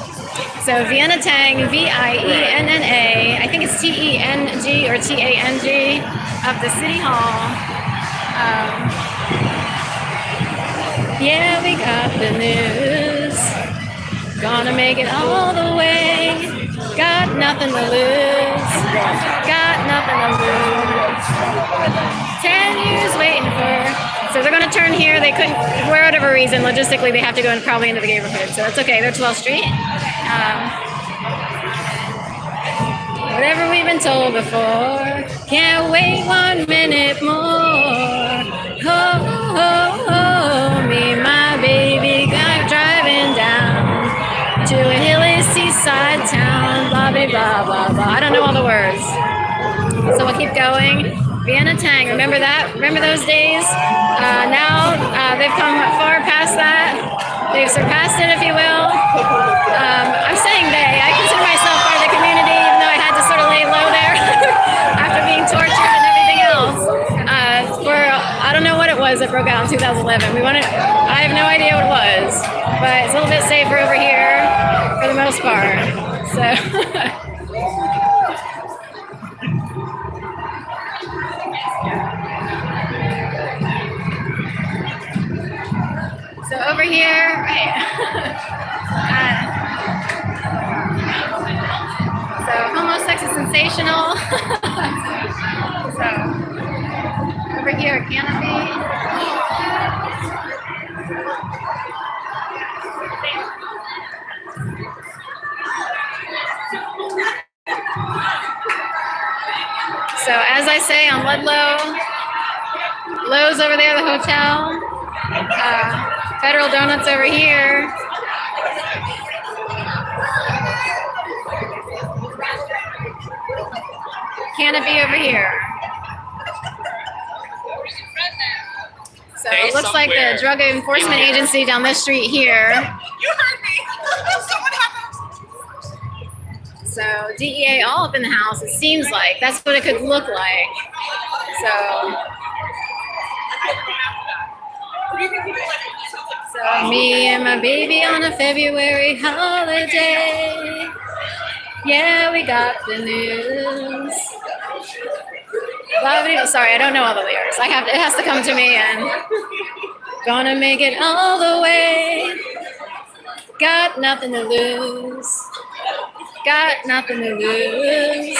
So Vienna Tang, Vienna. I think it's Teng or Tang of the City Hall. Yeah, we got the news. Gonna make it all the way. Got nothing to lose. Got nothing to lose. 10 years waiting for. So they're gonna turn here. They couldn't, for whatever reason, logistically, they have to go in probably into the neighborhood. So that's okay. They're 12th Street. Whatever we've been told before. Can't wait 1 minute more. Oh, oh, oh, me, my baby, driving down to a hilly seaside town. Blah, blah, blah, blah, blah. I don't know all the words. So we'll keep going. Vienna Tang, remember that? Remember those days? Now they've come far past that. They've surpassed it, if you will. I'm saying they. I consider myself part of the community, even though I had to sort of lay low there after being tortured and everything else. I don't know what it was that broke out in 2011. I have no idea what it was, but it's a little bit safer over here for the most part. So. So over here, right. So homosex is sensational. So over here, canopy. So as I say on Ludlow, Lowe's over there, the hotel. Federal Donuts over here. Canopy over here. So it looks like the Drug Enforcement Agency down this street here. You heard me. Someone happened. So DEA all up in the house, it seems like. That's what it could look like. So me and my baby on a February holiday. Yeah, we got the news. Sorry, I don't know all the lyrics. It has to come to me, and gonna make it all the way. Got nothing to lose. Got nothing to lose.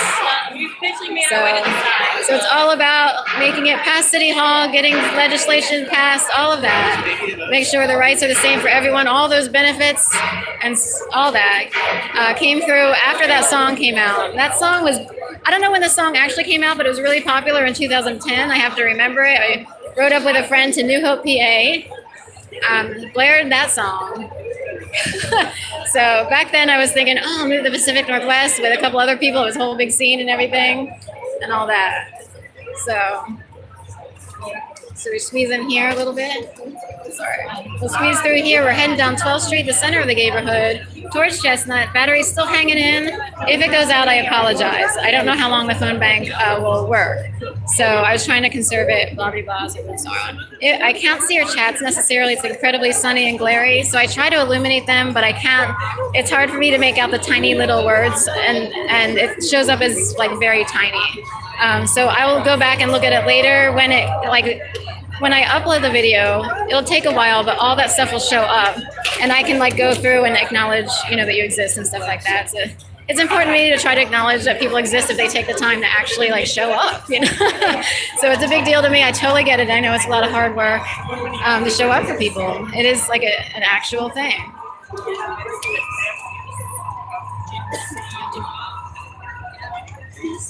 So it's all about making it past City Hall, getting legislation passed, all of that. Make sure the rights are the same for everyone, all those benefits and all that came through after that song came out. That song was, I don't know when the song actually came out, but it was really popular in 2010. I have to remember it. I rode up with a friend to New Hope, PA, blared that song. So back then I was thinking, oh, I'll move to the Pacific Northwest with a couple other people. It was a whole big scene and everything and all that. So we squeeze in here a little bit. Sorry. We'll squeeze through here. We're heading down 12th Street, the center of the neighborhood, towards Chestnut. Battery's still hanging in. If it goes out, I apologize. I don't know how long the phone bank will work. So I was trying to conserve it, blah, blah, blah, so on. I can't see your chats necessarily. It's incredibly sunny and glary. So I try to illuminate them, but I can't. It's hard for me to make out the tiny little words, and it shows up as like very tiny. So I will go back and look at it later when I upload the video. It'll take a while, but all that stuff will show up, and I can go through and acknowledge, that you exist and stuff like that. So it's important to me to try to acknowledge that people exist if they take the time to actually show up. So it's a big deal to me. I totally get it. I know it's a lot of hard work to show up for people. It is like an actual thing. Let's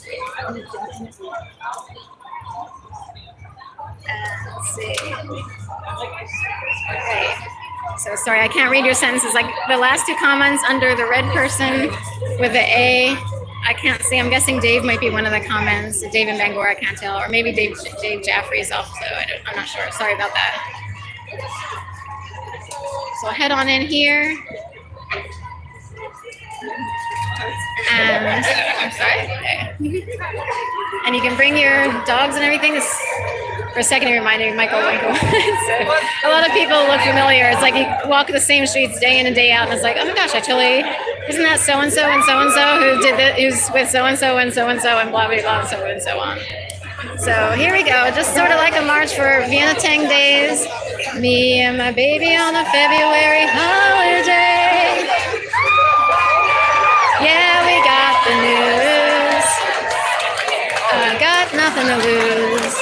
see. Okay. So sorry, I can't read your sentences. The last two comments under the red person with the A, I can't see. I'm guessing Dave might be one of the comments. Dave and Bangor, I can't tell. Or maybe Dave Jaffrey's also. I'm not sure. Sorry about that. So I'll head on in here. And I'm sorry. Okay. And you can bring your dogs and everything. This For a second, it reminded me of Michael Winkle. So, a lot of people look familiar. It's like you walk the same streets day in and day out, and it's like, oh my gosh, I totally, isn't that so and so and so and so who did this, who's with so and so and so and so and blah blah blah and so on. So here we go, just sort of like a march for Vienna Tang Days. Me and my baby on a February holiday. Yeah, we got the news. I got nothing to lose.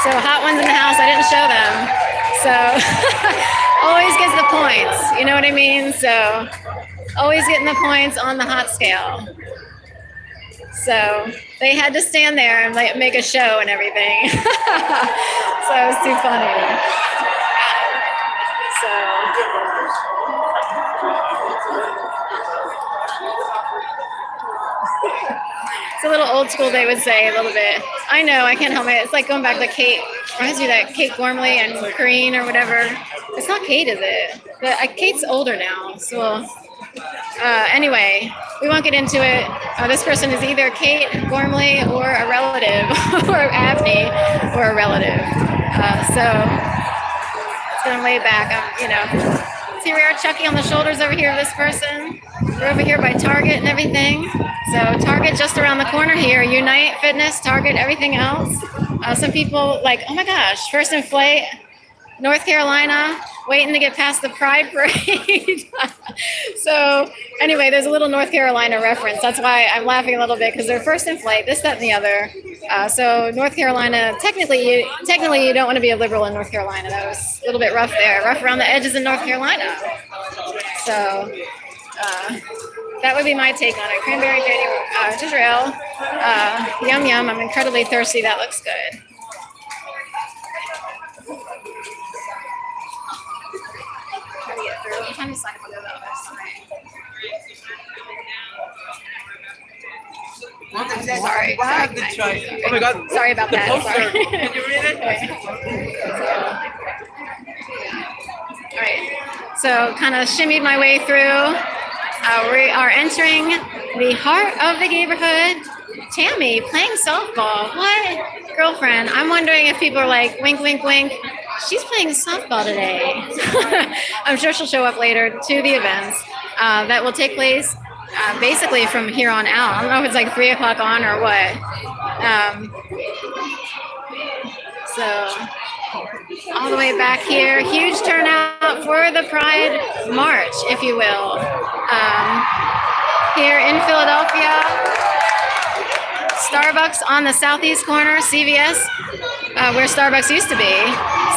So hot ones in the house, I didn't show them. So always gets the points, you know what I mean? So always getting the points on the hot scale. So they had to stand there and like make a show and everything. So it was too funny. It's a little old school, they would say, a little bit. I know, I can't help it. It's like going back to Kate, reminds me of that Kate Gormley and Corrine or whatever. It's not Kate, is it? But Kate's older now, so anyway, we won't get into it. This person is either Kate Gormley or a relative, or Abney or a relative. So it's going way back, you know. So here we are, Chucky on the shoulders over here of this person. We're over here by Target and everything. So Target just around the corner here. Unite, Fitness, Target, everything else. Some people like, oh my gosh, First and Flight, North Carolina, waiting to get past the Pride Parade. So anyway, there's a little North Carolina reference. That's why I'm laughing a little bit, because they're First in Flight, this, that, and the other. So North Carolina, technically you don't want to be a liberal in North Carolina. That was a little bit rough there, rough around the edges in North Carolina. So that would be my take on it. Cranberry ginger ale, yum yum. I'm incredibly thirsty. That looks good. How do you get through? I'm trying to sign up on the other side. Sorry. Oh my God. Sorry about that. Sorry. Can you read it? All right. So kind of shimmied my way through. We are entering the heart of the neighborhood. Tammy playing softball. What? Girlfriend. I'm wondering if people are like, wink, wink, wink. She's playing softball today. I'm sure she'll show up later to the events that will take place basically from here on out. I don't know if it's like 3 o'clock on or what. So all the way back here, huge turnout for the Pride March, if you will. Here in Philadelphia, Starbucks on the southeast corner, CVS, where Starbucks used to be,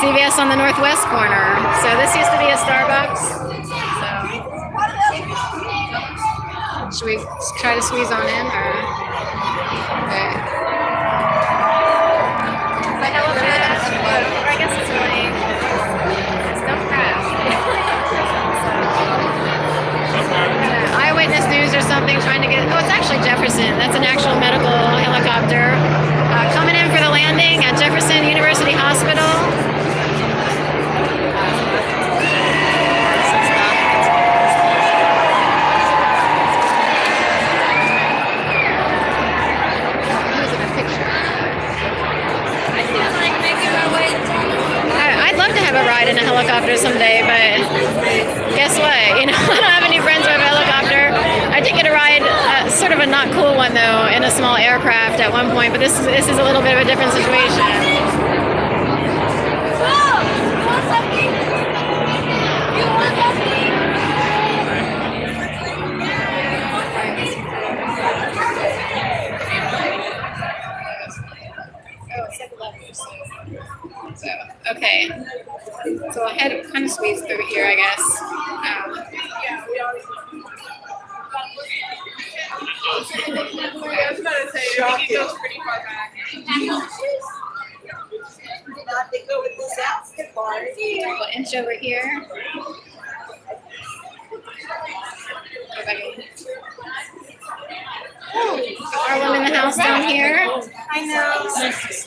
CVS on the northwest corner. So this used to be a Starbucks. So should we try to squeeze on in, or? Okay. I guess it's really, it's no crap. Eyewitness News or something trying to get, oh, it's actually Jefferson. That's an actual medical helicopter coming in for the landing at Jefferson University Hospital. I'd love to have a ride in a helicopter someday, but guess what? You know, I don't have any friends who have a helicopter. I did get a ride, sort of a not cool one though, in a small aircraft at one point, but this is a little bit of a different situation. So, okay. So I'll head kind of squeeze through here, I guess. I was about to say, I think it goes pretty far back. We'll inch over here. Go back in. Harlem in the house down here. I know.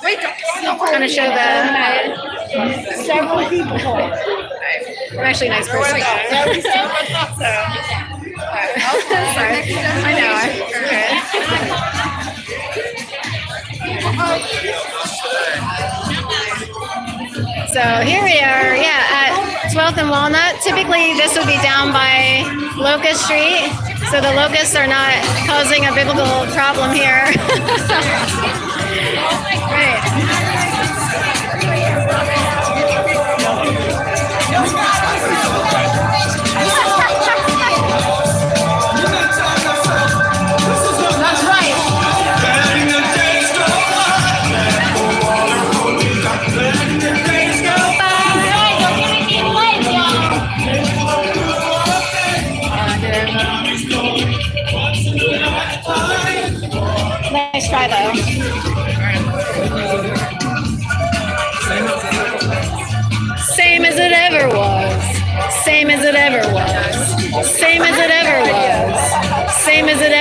Wait, kind of show the head. Several people. I'm actually a nice person. So. So here we are, yeah, at 12th and Walnut. Typically this would be down by Locust Street, so the locusts are not causing a biblical problem here. Right. That's right. Nice try though. Same as it ever was. Same as it ever was. Same as it ever was. Same as it ever